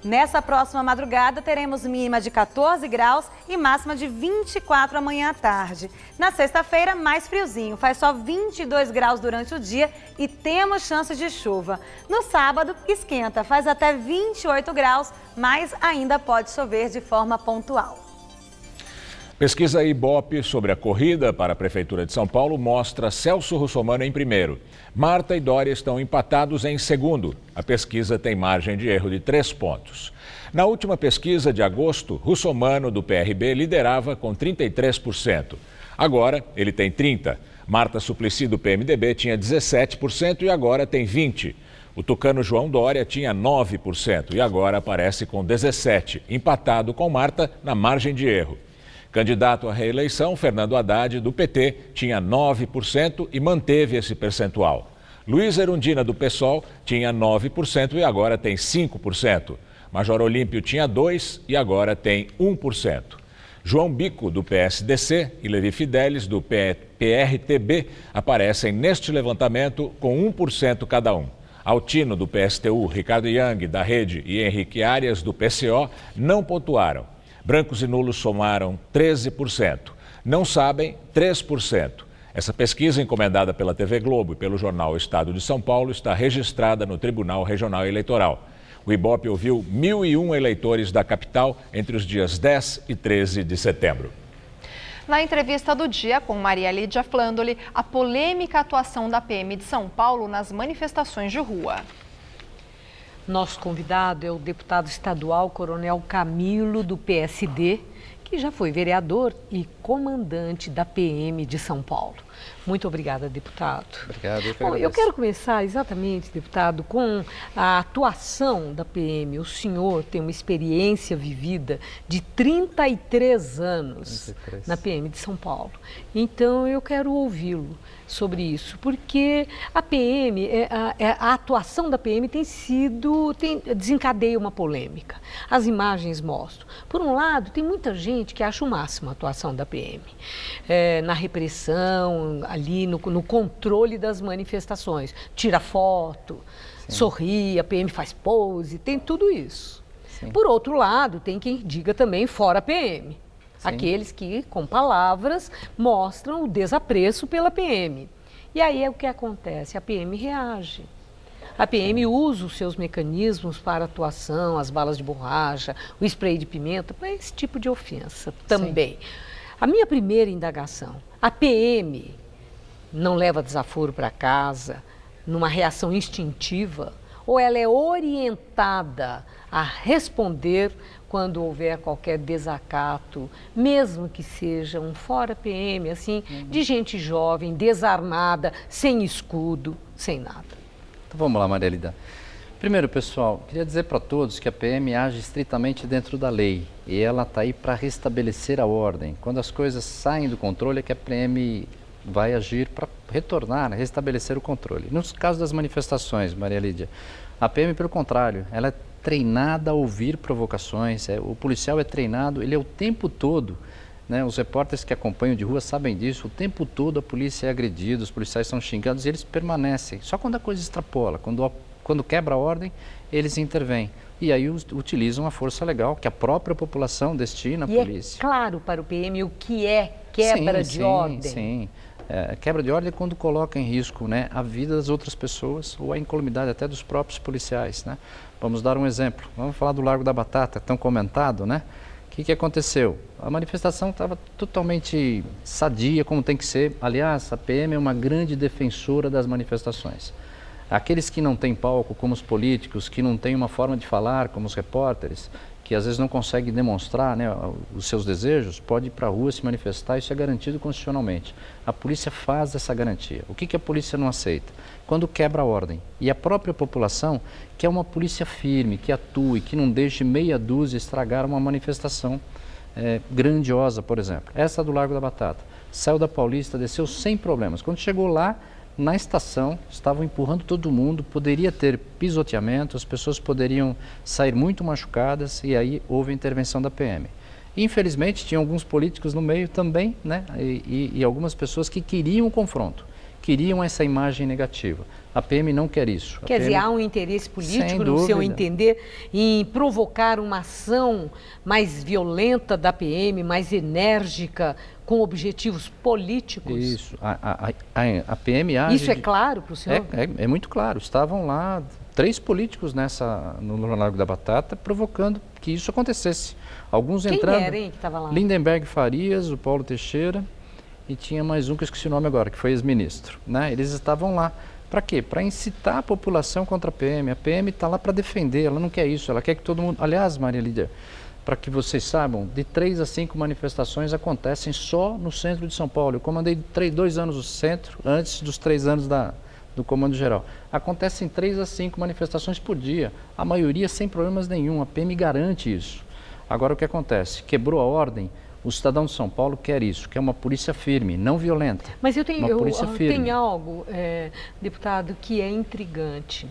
Nessa próxima madrugada, teremos mínima de 14 graus e máxima de 24 amanhã à tarde. Na sexta-feira, mais friozinho, faz só 22 graus durante o dia e temos chance de chuva. No sábado, esquenta, faz até 28 graus, mas ainda pode chover de forma pontual. Pesquisa Ibope sobre a corrida para a Prefeitura de São Paulo mostra Celso Russomano em primeiro. Marta e Dória estão empatados em segundo. A pesquisa tem margem de erro de 3 pontos. Na última pesquisa de agosto, Russomano, do PRB, liderava com 33%. Agora, ele tem 30%. Marta Suplicy, do PMDB, tinha 17% e agora tem 20%. O tucano João Dória tinha 9% e agora aparece com 17%, empatado com Marta na margem de erro. Candidato à reeleição, Fernando Haddad, do PT, tinha 9% e manteve esse percentual. Luiz Erundina, do PSOL, tinha 9% e agora tem 5%. Major Olímpio tinha 2% e agora tem 1%. João Bico, do PSDC, e Levi Fidelis, do PRTB, aparecem neste levantamento com 1% cada um. Altino, do PSTU, Ricardo Yang, da Rede, e Henrique Arias, do PCO, não pontuaram. Brancos e nulos somaram 13%. Não sabem, 3%. Essa pesquisa, encomendada pela TV Globo e pelo jornal Estado de São Paulo, está registrada no Tribunal Regional Eleitoral. O Ibope ouviu 1.001 eleitores da capital entre os dias 10 e 13 de setembro. Na entrevista do dia com Maria Lídia Flandoli, a polêmica atuação da PM de São Paulo nas manifestações de rua. Nosso convidado é o deputado estadual Coronel Camilo, do PSD, que já foi vereador e comandante da PM de São Paulo. Muito obrigada, deputado. Obrigado, eu quero começar exatamente, deputado, com a atuação da PM. O senhor tem uma experiência vivida de 33 anos na PM de São Paulo. Então, eu quero ouvi-lo sobre isso, porque a PM, a atuação da PM desencadeia uma polêmica. As imagens mostram. Por um lado, tem muita gente que acha o máximo a atuação da PM, na repressão, ali no controle das manifestações. Tira foto, sorri, a PM faz pose, tem tudo isso. Sim. Por outro lado, tem quem diga também fora a PM. Sim. Aqueles que, com palavras, mostram o desapreço pela PM. E aí é o que acontece, a PM reage. A PM usa os seus mecanismos para atuação, as balas de borracha, o spray de pimenta, para esse tipo de ofensa também. Sim. A minha primeira indagação, a PM não leva desaforo para casa, numa reação instintiva, ou ela é orientada a responder quando houver qualquer desacato, mesmo que seja um fora PM, assim, de gente jovem, desarmada, sem escudo, sem nada? Então vamos lá, Maria Lida. Primeiro, pessoal, queria dizer para todos que a PM age estritamente dentro da lei e ela está aí para restabelecer a ordem. Quando as coisas saem do controle é que a PM vai agir para retornar, restabelecer o controle. Nos casos das manifestações, Maria Lídia, a PM, pelo contrário, ela é treinada a ouvir provocações, o policial é treinado, ele é o tempo todo, né, os repórteres que acompanham de rua sabem disso, o tempo todo a polícia é agredida, os policiais são xingados e eles permanecem. Só quando a coisa extrapola, quando quebra a ordem, eles intervêm. E aí utilizam a força legal, que a própria população destina à polícia. É claro para o PM o que é quebra de ordem. Sim. Quebra de ordem é quando coloca em risco, né, a vida das outras pessoas ou a incolumidade até dos próprios policiais, né? Vamos dar um exemplo. Vamos falar do Largo da Batata, tão comentado, né? O que aconteceu? A manifestação estava totalmente sadia, como tem que ser. Aliás, a PM é uma grande defensora das manifestações. Aqueles que não têm palco, como os políticos, que não têm uma forma de falar, como os repórteres, que às vezes não conseguem demonstrar, né, os seus desejos, pode ir para a rua se manifestar, isso é garantido constitucionalmente. A polícia faz essa garantia. O que a polícia não aceita? Quando quebra a ordem. E a própria população quer uma polícia firme, que atue, que não deixe meia dúzia estragar uma manifestação grandiosa, por exemplo. Essa do Largo da Batata. Saiu da Paulista, desceu sem problemas. Quando chegou lá, na estação, estavam empurrando todo mundo, poderia ter pisoteamento, as pessoas poderiam sair muito machucadas e aí houve a intervenção da PM. Infelizmente, tinha alguns políticos no meio também, né? E algumas pessoas que queriam o confronto, queriam essa imagem negativa. A PM não quer isso. Quer dizer, há um interesse político, no seu entender, em provocar uma ação mais violenta da PM, mais enérgica, com objetivos políticos? Isso. A PM age... Isso é claro para o senhor? É muito claro. Estavam lá 3 políticos no Largo da Batata provocando que isso acontecesse. Alguns entrando... Quem era, hein, que estava lá? Lindenberg Farias, o Paulo Teixeira e tinha mais um que eu esqueci o nome agora, que foi ex-ministro. Né? Eles estavam lá. Para quê? Para incitar a população contra a PM. A PM está lá para defender, ela não quer isso, ela quer que todo mundo... Aliás, Maria Lídia, para que vocês saibam, de 3 a 5 manifestações acontecem só no centro de São Paulo. Eu comandei 2 anos no centro, antes dos 3 anos do Comando Geral. Acontecem 3 a 5 manifestações por dia, a maioria sem problemas nenhum, a PM garante isso. Agora o que acontece? Quebrou a ordem, o cidadão de São Paulo quer isso, quer uma polícia firme, não violenta. Mas tem algo, deputado, que é intrigante.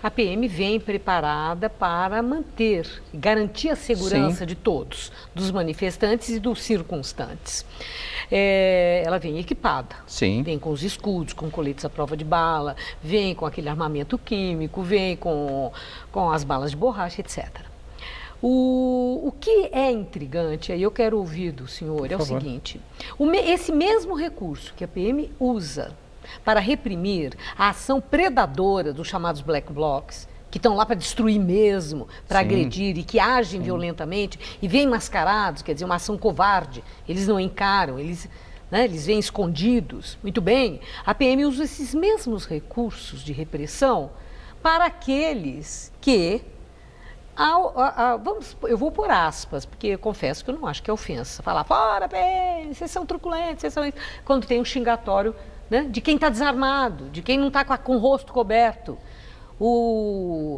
A PM vem preparada para manter, garantir a segurança de todos, dos manifestantes e dos circunstantes. Ela vem equipada, vem com os escudos, com coletes à prova de bala, vem com aquele armamento químico, vem com as balas de borracha, etc. O que é intrigante, aí eu quero ouvir do senhor, é o seguinte, esse mesmo recurso que a PM usa para reprimir a ação predadora dos chamados black blocs, que estão lá para destruir mesmo, para agredir e que agem violentamente e vêm mascarados, quer dizer, uma ação covarde, eles não encaram, eles vêm escondidos. Muito bem, a PM usa esses mesmos recursos de repressão para aqueles que... eu vou por aspas, porque eu confesso que eu não acho que é ofensa. Falar, fora, PM, vocês são truculentos, vocês são isso. Quando tem um xingatório, né, de quem está desarmado, de quem não está com o rosto coberto.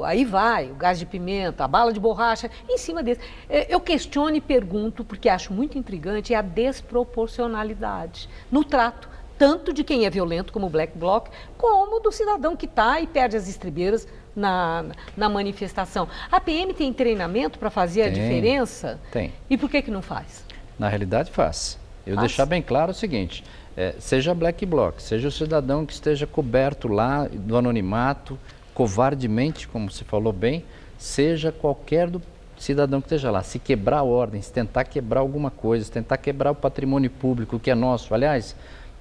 Aí vai o gás de pimenta, a bala de borracha, em cima desse. Eu questiono e pergunto, porque acho muito intrigante, a desproporcionalidade no trato, tanto de quem é violento, como o Black Bloc, como do cidadão que está e perde as estribeiras na manifestação. A PM tem treinamento para fazer a diferença? Tem. E por que não faz? Na realidade faz. Deixar bem claro o seguinte, seja Black Bloc, seja o cidadão que esteja coberto lá do anonimato, covardemente, como você falou bem, seja qualquer cidadão que esteja lá, se quebrar a ordem, se tentar quebrar alguma coisa, se tentar quebrar o patrimônio público que é nosso, aliás,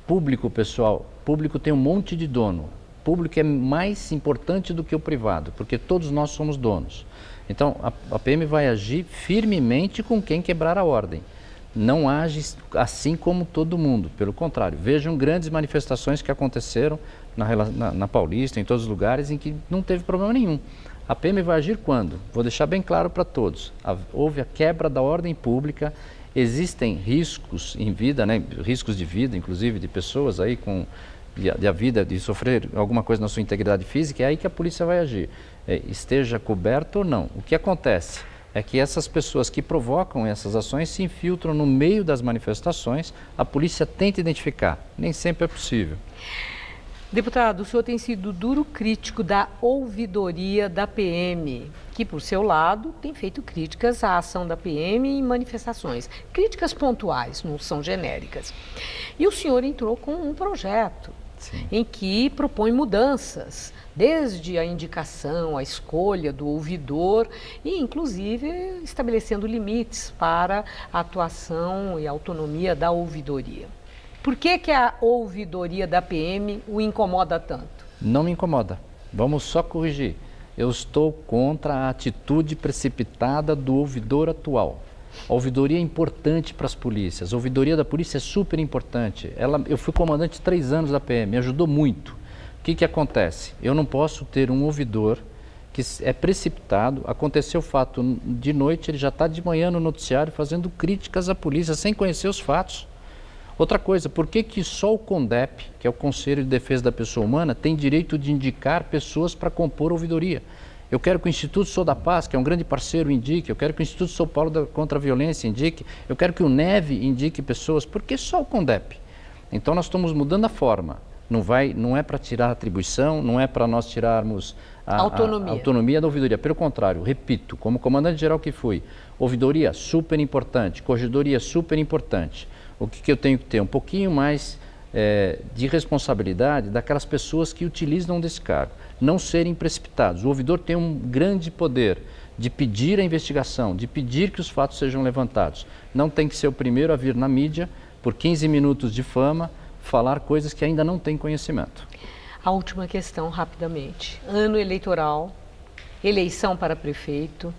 público, pessoal, público tem um monte de dono. Público é mais importante do que o privado, porque todos nós somos donos. Então, a PM vai agir firmemente com quem quebrar a ordem. Não age assim como todo mundo, pelo contrário. Vejam grandes manifestações que aconteceram na Paulista, em todos os lugares, em que não teve problema nenhum. A PM vai agir quando? Vou deixar bem claro para todos. Houve a quebra da ordem pública, existem riscos em vida, né? Riscos de vida, inclusive, de pessoas aí de a vida, de sofrer alguma coisa na sua integridade física, é aí que a polícia vai agir, esteja coberto ou não. O que acontece é que essas pessoas que provocam essas ações se infiltram no meio das manifestações, a polícia tenta identificar, nem sempre é possível. Deputado, o senhor tem sido duro crítico da ouvidoria da PM, que, por seu lado, tem feito críticas à ação da PM em manifestações. Críticas pontuais, não são genéricas. E o senhor entrou com um projeto em que propõe mudanças, desde a indicação, a escolha do ouvidor e, inclusive, estabelecendo limites para a atuação e autonomia da ouvidoria. Por que a ouvidoria da PM o incomoda tanto? Não me incomoda. Vamos só corrigir. Eu estou contra a atitude precipitada do ouvidor atual. A ouvidoria é importante para as polícias. A ouvidoria da polícia é super importante. Eu fui comandante 3 anos da PM, me ajudou muito. que acontece? Eu não posso ter um ouvidor que é precipitado, aconteceu o fato de noite, ele já está de manhã no noticiário fazendo críticas à polícia sem conhecer os fatos. Outra coisa, por que só o CONDEP, que é o Conselho de Defesa da Pessoa Humana, tem direito de indicar pessoas para compor a ouvidoria? Eu quero que o Instituto Sou da Paz, que é um grande parceiro, indique. Eu quero que o Instituto São Paulo contra a Violência indique. Eu quero que o NEV indique pessoas. Por que só o CONDEP? Então nós estamos mudando a forma. Não é para tirar a atribuição, não é para nós tirarmos a autonomia da ouvidoria. Pelo contrário, repito, como comandante-geral que fui, ouvidoria super importante, corregedoria super importante. O que eu tenho que ter? Um pouquinho mais de responsabilidade daquelas pessoas que utilizam desse cargo. Não serem precipitados. O ouvidor tem um grande poder de pedir a investigação, de pedir que os fatos sejam levantados. Não tem que ser o primeiro a vir na mídia, por 15 minutos de fama, falar coisas que ainda não tem conhecimento. A última questão, rapidamente. Ano eleitoral, eleição para prefeito.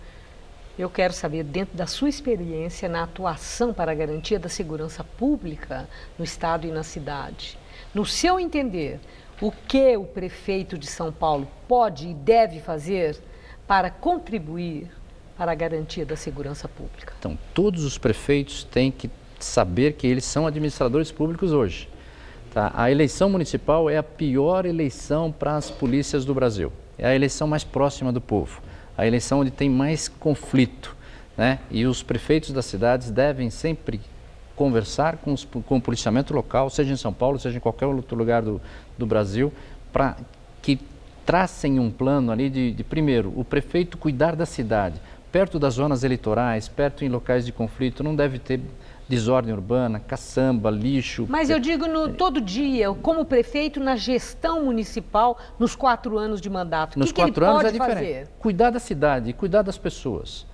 Eu quero saber, dentro da sua experiência na atuação para a garantia da segurança pública no Estado e na cidade, no seu entender, o que o prefeito de São Paulo pode e deve fazer para contribuir para a garantia da segurança pública? Então, todos os prefeitos têm que saber que eles são administradores públicos hoje. Tá? A eleição municipal é a pior eleição para as polícias do Brasil. É a eleição mais próxima do povo. A eleição onde tem mais conflito, né? E os prefeitos das cidades devem sempre conversar com o policiamento local, seja em São Paulo, seja em qualquer outro lugar do Brasil, para que tracem um plano ali de primeiro, o prefeito cuidar da cidade, perto das zonas eleitorais, perto em locais de conflito, não deve ter desordem urbana, caçamba, lixo. Mas eu digo todo dia, como prefeito na gestão municipal, nos 4 anos de mandato. Nos 4 anos é diferente. Cuidar da cidade, cuidar das pessoas.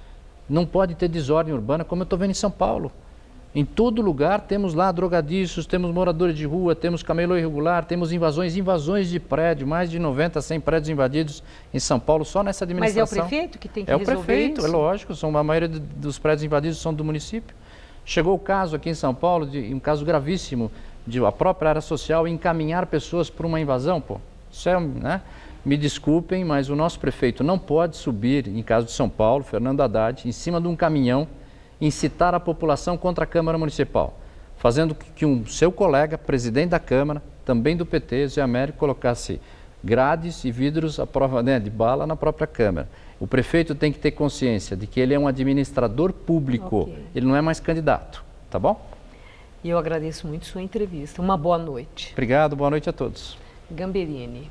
Não pode ter desordem urbana, como eu estou vendo em São Paulo. Em todo lugar temos lá drogadiços, temos moradores de rua, temos camelô irregular, temos invasões de prédio, mais de 90, 100 prédios invadidos em São Paulo, só nessa administração. Mas é o prefeito que tem que resolver isso? É o prefeito, é lógico, a maioria dos prédios invadidos são do município. Chegou o caso aqui em São Paulo, um caso gravíssimo, de a própria área social encaminhar pessoas para uma invasão, pô. Isso é, né? Me desculpem, mas o nosso prefeito não pode subir, em caso de São Paulo, Fernando Haddad, em cima de um caminhão, incitar a população contra a Câmara Municipal, fazendo que um seu colega, presidente da Câmara, também do PT, Zé Américo, colocasse grades e vidros à prova, né, de bala na própria Câmara. O prefeito tem que ter consciência de que ele é um administrador público, ele não é mais candidato, tá bom? E eu agradeço muito sua entrevista. Uma boa noite. Obrigado, boa noite a todos. Gamberini.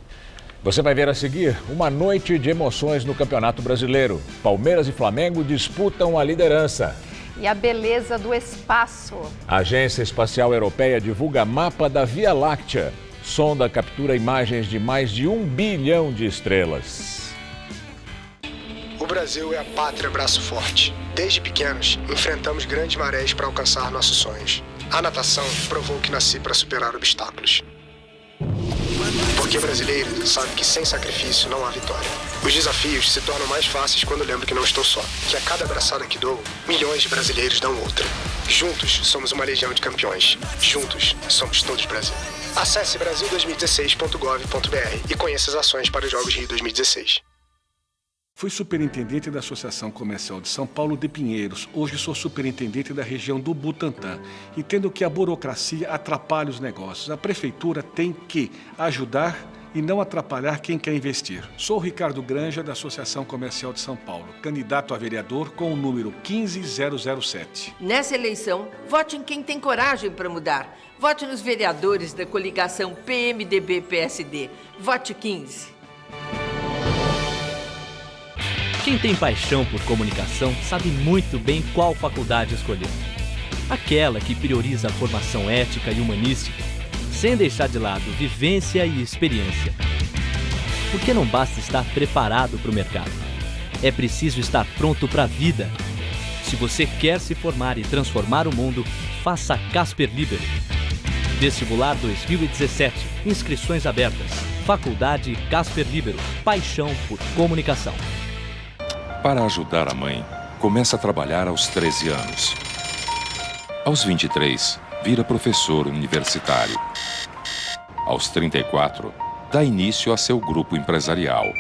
Você vai ver a seguir uma noite de emoções no Campeonato Brasileiro. Palmeiras e Flamengo disputam a liderança. E a beleza do espaço. A Agência Espacial Europeia divulga mapa da Via Láctea. Sonda captura imagens de mais de 1 bilhão de estrelas. O Brasil é a pátria braço forte. Desde pequenos, enfrentamos grandes marés para alcançar nossos sonhos. A natação provou que nasci para superar obstáculos. Porque brasileiro sabe que sem sacrifício não há vitória. Os desafios se tornam mais fáceis quando lembro que não estou só. Que a cada abraçada que dou, milhões de brasileiros dão outra. Juntos somos uma legião de campeões. Juntos somos todos Brasil. Acesse brasil2016.gov.br e conheça as ações para os Jogos Rio 2016. Fui superintendente da Associação Comercial de São Paulo de Pinheiros. Hoje sou superintendente da região do Butantã. Entendo que a burocracia atrapalha os negócios. A prefeitura tem que ajudar e não atrapalhar quem quer investir. Sou Ricardo Granja, da Associação Comercial de São Paulo, candidato a vereador com o número 15007. Nessa eleição, vote em quem tem coragem para mudar. Vote nos vereadores da coligação PMDB-PSD. Vote 15. Quem tem paixão por comunicação sabe muito bem qual faculdade escolher. Aquela que prioriza a formação ética e humanística, sem deixar de lado vivência e experiência. Porque não basta estar preparado para o mercado. É preciso estar pronto para a vida. Se você quer se formar e transformar o mundo, faça Casper Libero. Vestibular 2017. Inscrições abertas. Faculdade Casper Libero. Paixão por comunicação. Para ajudar a mãe, começa a trabalhar aos 13 anos. Aos 23, vira professor universitário. Aos 34, dá início a seu grupo empresarial.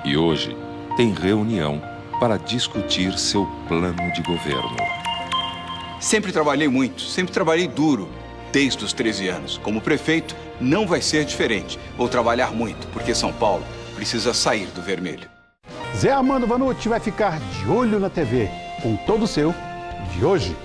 E hoje tem reunião para discutir seu plano de governo. Sempre trabalhei muito, sempre trabalhei duro, desde os 13 anos. Como prefeito, não vai ser diferente. Vou trabalhar muito, porque São Paulo precisa sair do vermelho. Zé Armando Vanucci vai ficar de olho na TV, com todo o seu de hoje.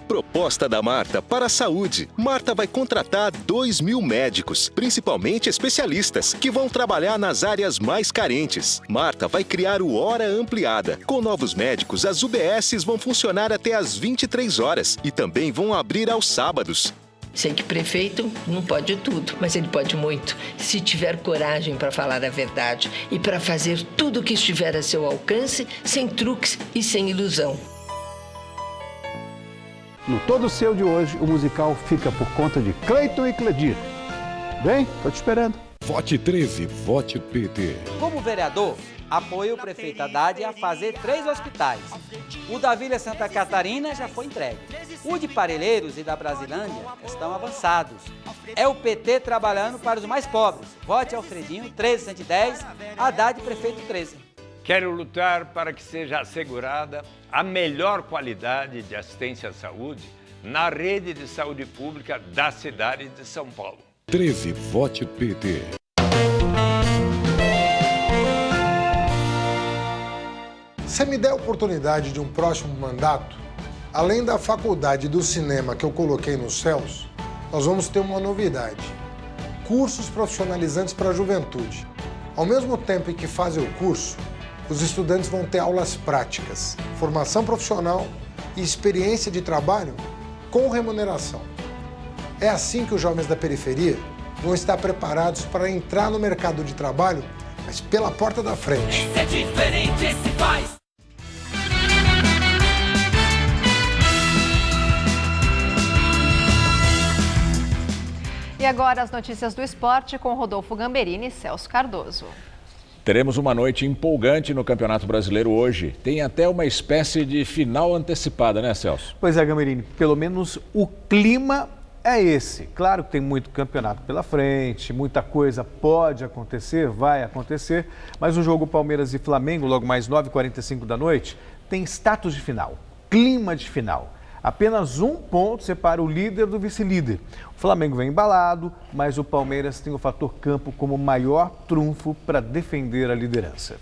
Proposta da Marta para a saúde. Marta vai contratar 2.000 médicos, principalmente especialistas, que vão trabalhar nas áreas mais carentes. Marta vai criar o Hora Ampliada. Com novos médicos, as UBSs vão funcionar até às 23 horas e também vão abrir aos sábados. Sei que prefeito não pode tudo, mas ele pode muito, se tiver coragem para falar a verdade e para fazer tudo o que estiver a seu alcance, sem truques e sem ilusão. No Todo Seu de hoje, o musical fica por conta de Cleiton e Cledir. Vem, tô te esperando. Vote 13, vote PT. Como vereador, apoio o prefeito Haddad a fazer 3 hospitais. O da Vila Santa Catarina já foi entregue. O de Parelheiros e da Brasilândia estão avançados. É o PT trabalhando para os mais pobres. Vote Alfredinho, 1310, Haddad, prefeito 13. Quero lutar para que seja assegurada a melhor qualidade de assistência à saúde na rede de saúde pública da cidade de São Paulo. 13, vote PT. Se me der a oportunidade de um próximo mandato, além da faculdade do cinema que eu coloquei nos céus, nós vamos ter uma novidade: cursos profissionalizantes para a juventude. Ao mesmo tempo em que fazem o curso, os estudantes vão ter aulas práticas, formação profissional e experiência de trabalho com remuneração. É assim que os jovens da periferia vão estar preparados para entrar no mercado de trabalho, mas pela porta da frente. Esse é diferente, esse faz. E agora as notícias do esporte com Rodolfo Gamberini e Celso Cardoso. Teremos uma noite empolgante no Campeonato Brasileiro hoje. Tem até uma espécie de final antecipada, né, Celso? Pois é, Gamberini, pelo menos o clima é esse. Claro que tem muito campeonato pela frente, muita coisa pode acontecer, vai acontecer, mas o jogo Palmeiras e Flamengo, logo mais 9h45 da noite, tem status de final, clima de final. Apenas 1 ponto separa o líder do vice-líder. O Flamengo vem embalado, mas o Palmeiras tem o fator campo como maior trunfo para defender a liderança.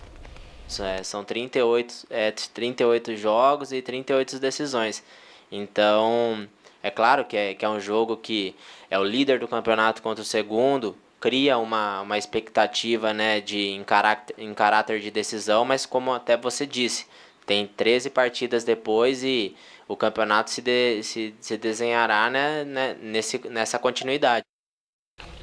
São 38 jogos e 38 decisões. Então, é claro que é um jogo que é o líder do campeonato contra o segundo, cria uma expectativa, né, em caráter de decisão, mas como até você disse, tem 13 partidas depois e o campeonato se desenhará, né, nessa continuidade.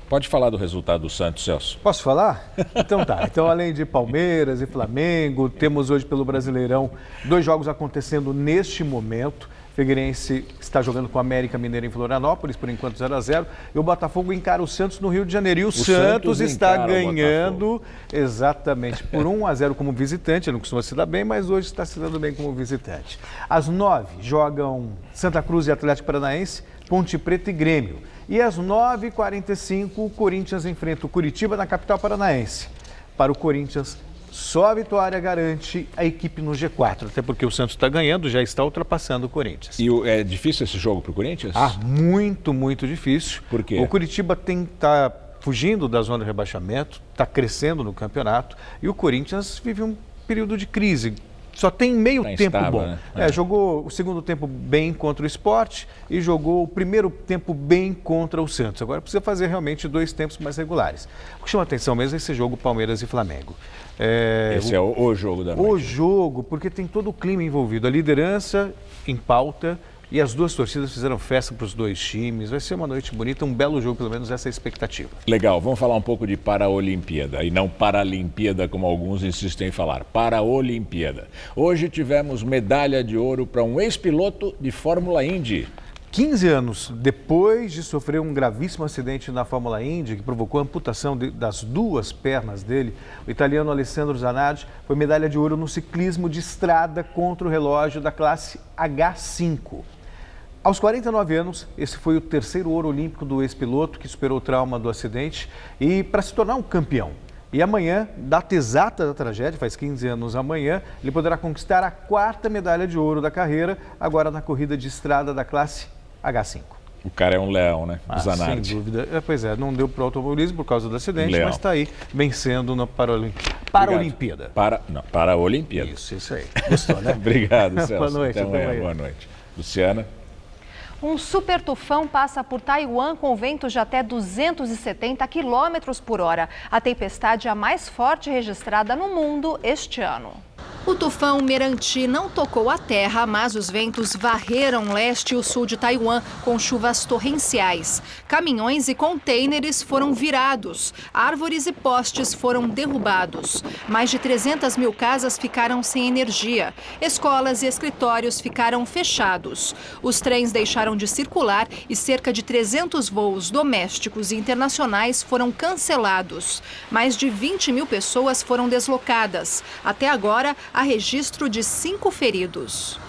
Pode falar do resultado do Santos, Celso. Posso falar? Então tá. Então, além de Palmeiras e Flamengo, temos hoje pelo Brasileirão 2 jogos acontecendo neste momento. Figueirense está jogando com a América Mineiro em Florianópolis, por enquanto 0-0. E o Botafogo encara o Santos no Rio de Janeiro. E o Santos está ganhando exatamente por 1-0 como visitante. Ele não costuma se dar bem, mas hoje está se dando bem como visitante. Às 9h jogam Santa Cruz e Atlético Paranaense, Ponte Preta e Grêmio. E às 9h45 o Corinthians enfrenta o Curitiba na capital paranaense. Para o Corinthians, só a vitória garante a equipe no G4, até porque o Santos está ganhando, já está ultrapassando o Corinthians. E é difícil esse jogo para o Corinthians? Muito, muito difícil. Por quê? O Curitiba está fugindo da zona de rebaixamento, está crescendo no campeonato e o Corinthians vive um período de crise. Só tem meio tempo instável, bom. Né? Jogou o segundo tempo bem contra o Sport e jogou o primeiro tempo bem contra o Santos. Agora precisa fazer realmente 2 tempos mais regulares. O que chama atenção mesmo é esse jogo Palmeiras e Flamengo. Esse é o jogo da noite. O jogo, porque tem todo o clima envolvido. A liderança em pauta e as 2 torcidas fizeram festa para os 2 times. Vai ser uma noite bonita, um belo jogo, pelo menos essa é a expectativa. Legal, vamos falar um pouco de Paraolimpíada e não Paralimpíada, como alguns insistem em falar. Paraolimpíada. Hoje tivemos medalha de ouro para um ex-piloto de Fórmula Indy. 15 anos depois de sofrer um gravíssimo acidente na Fórmula Indy, que provocou a amputação das 2 pernas dele, o italiano Alessandro Zanardi foi medalha de ouro no ciclismo de estrada contra o relógio da classe H5. Aos 49 anos, esse foi o terceiro ouro olímpico do ex-piloto que superou o trauma do acidente e para se tornar um campeão. E amanhã, data exata da tragédia, faz 15 anos amanhã, ele poderá conquistar a 4ª medalha de ouro da carreira, agora na corrida de estrada da classe H5. O cara é um leão, né? Sem dúvida. Pois é, não deu para o automobilismo por causa do acidente, mas está aí vencendo na Paralimpíada. Para a Olimpíada. Isso aí. Gostou, né? Obrigado, Celso. Boa noite. Até amanhã. Boa noite. Luciana. Um super tufão passa por Taiwan com ventos de até 270 km por hora. A tempestade é a mais forte registrada no mundo este ano. O tufão Meranti não tocou a terra, mas os ventos varreram o leste e o sul de Taiwan com chuvas torrenciais. Caminhões e contêineres foram virados, árvores e postes foram derrubados. Mais de 300 mil casas ficaram sem energia. Escolas e escritórios ficaram fechados. Os trens deixaram de circular e cerca de 300 voos domésticos e internacionais foram cancelados. Mais de 20 mil pessoas foram deslocadas. Até agora, há registro de 5 feridos.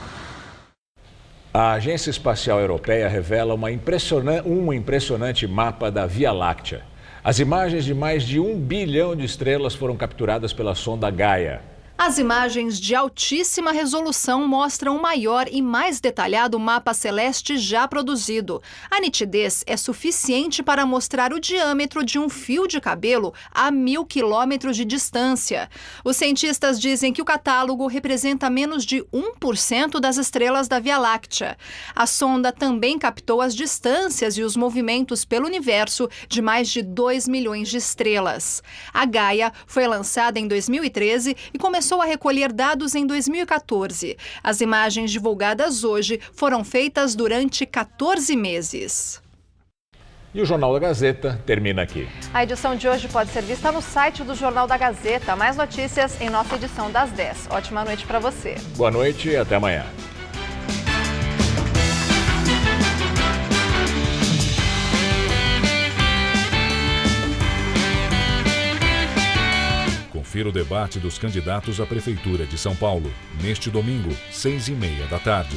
A Agência Espacial Europeia revela um impressionante mapa da Via Láctea. As imagens de mais de 1 bilhão de estrelas foram capturadas pela sonda Gaia. As imagens de altíssima resolução mostram o maior e mais detalhado mapa celeste já produzido. A nitidez é suficiente para mostrar o diâmetro de um fio de cabelo a 1000 quilômetros de distância. Os cientistas dizem que o catálogo representa menos de 1% das estrelas da Via Láctea. A sonda também captou as distâncias e os movimentos pelo universo de mais de 2 milhões de estrelas. A Gaia foi lançada em 2013 e começou a recolher dados em 2014. As imagens divulgadas hoje foram feitas durante 14 meses. E o Jornal da Gazeta termina aqui. A edição de hoje pode ser vista no site do Jornal da Gazeta. Mais notícias em nossa edição das 10. Ótima noite para você. Boa noite e até amanhã. Confira o debate dos candidatos à Prefeitura de São Paulo, neste domingo, 6h30 da tarde.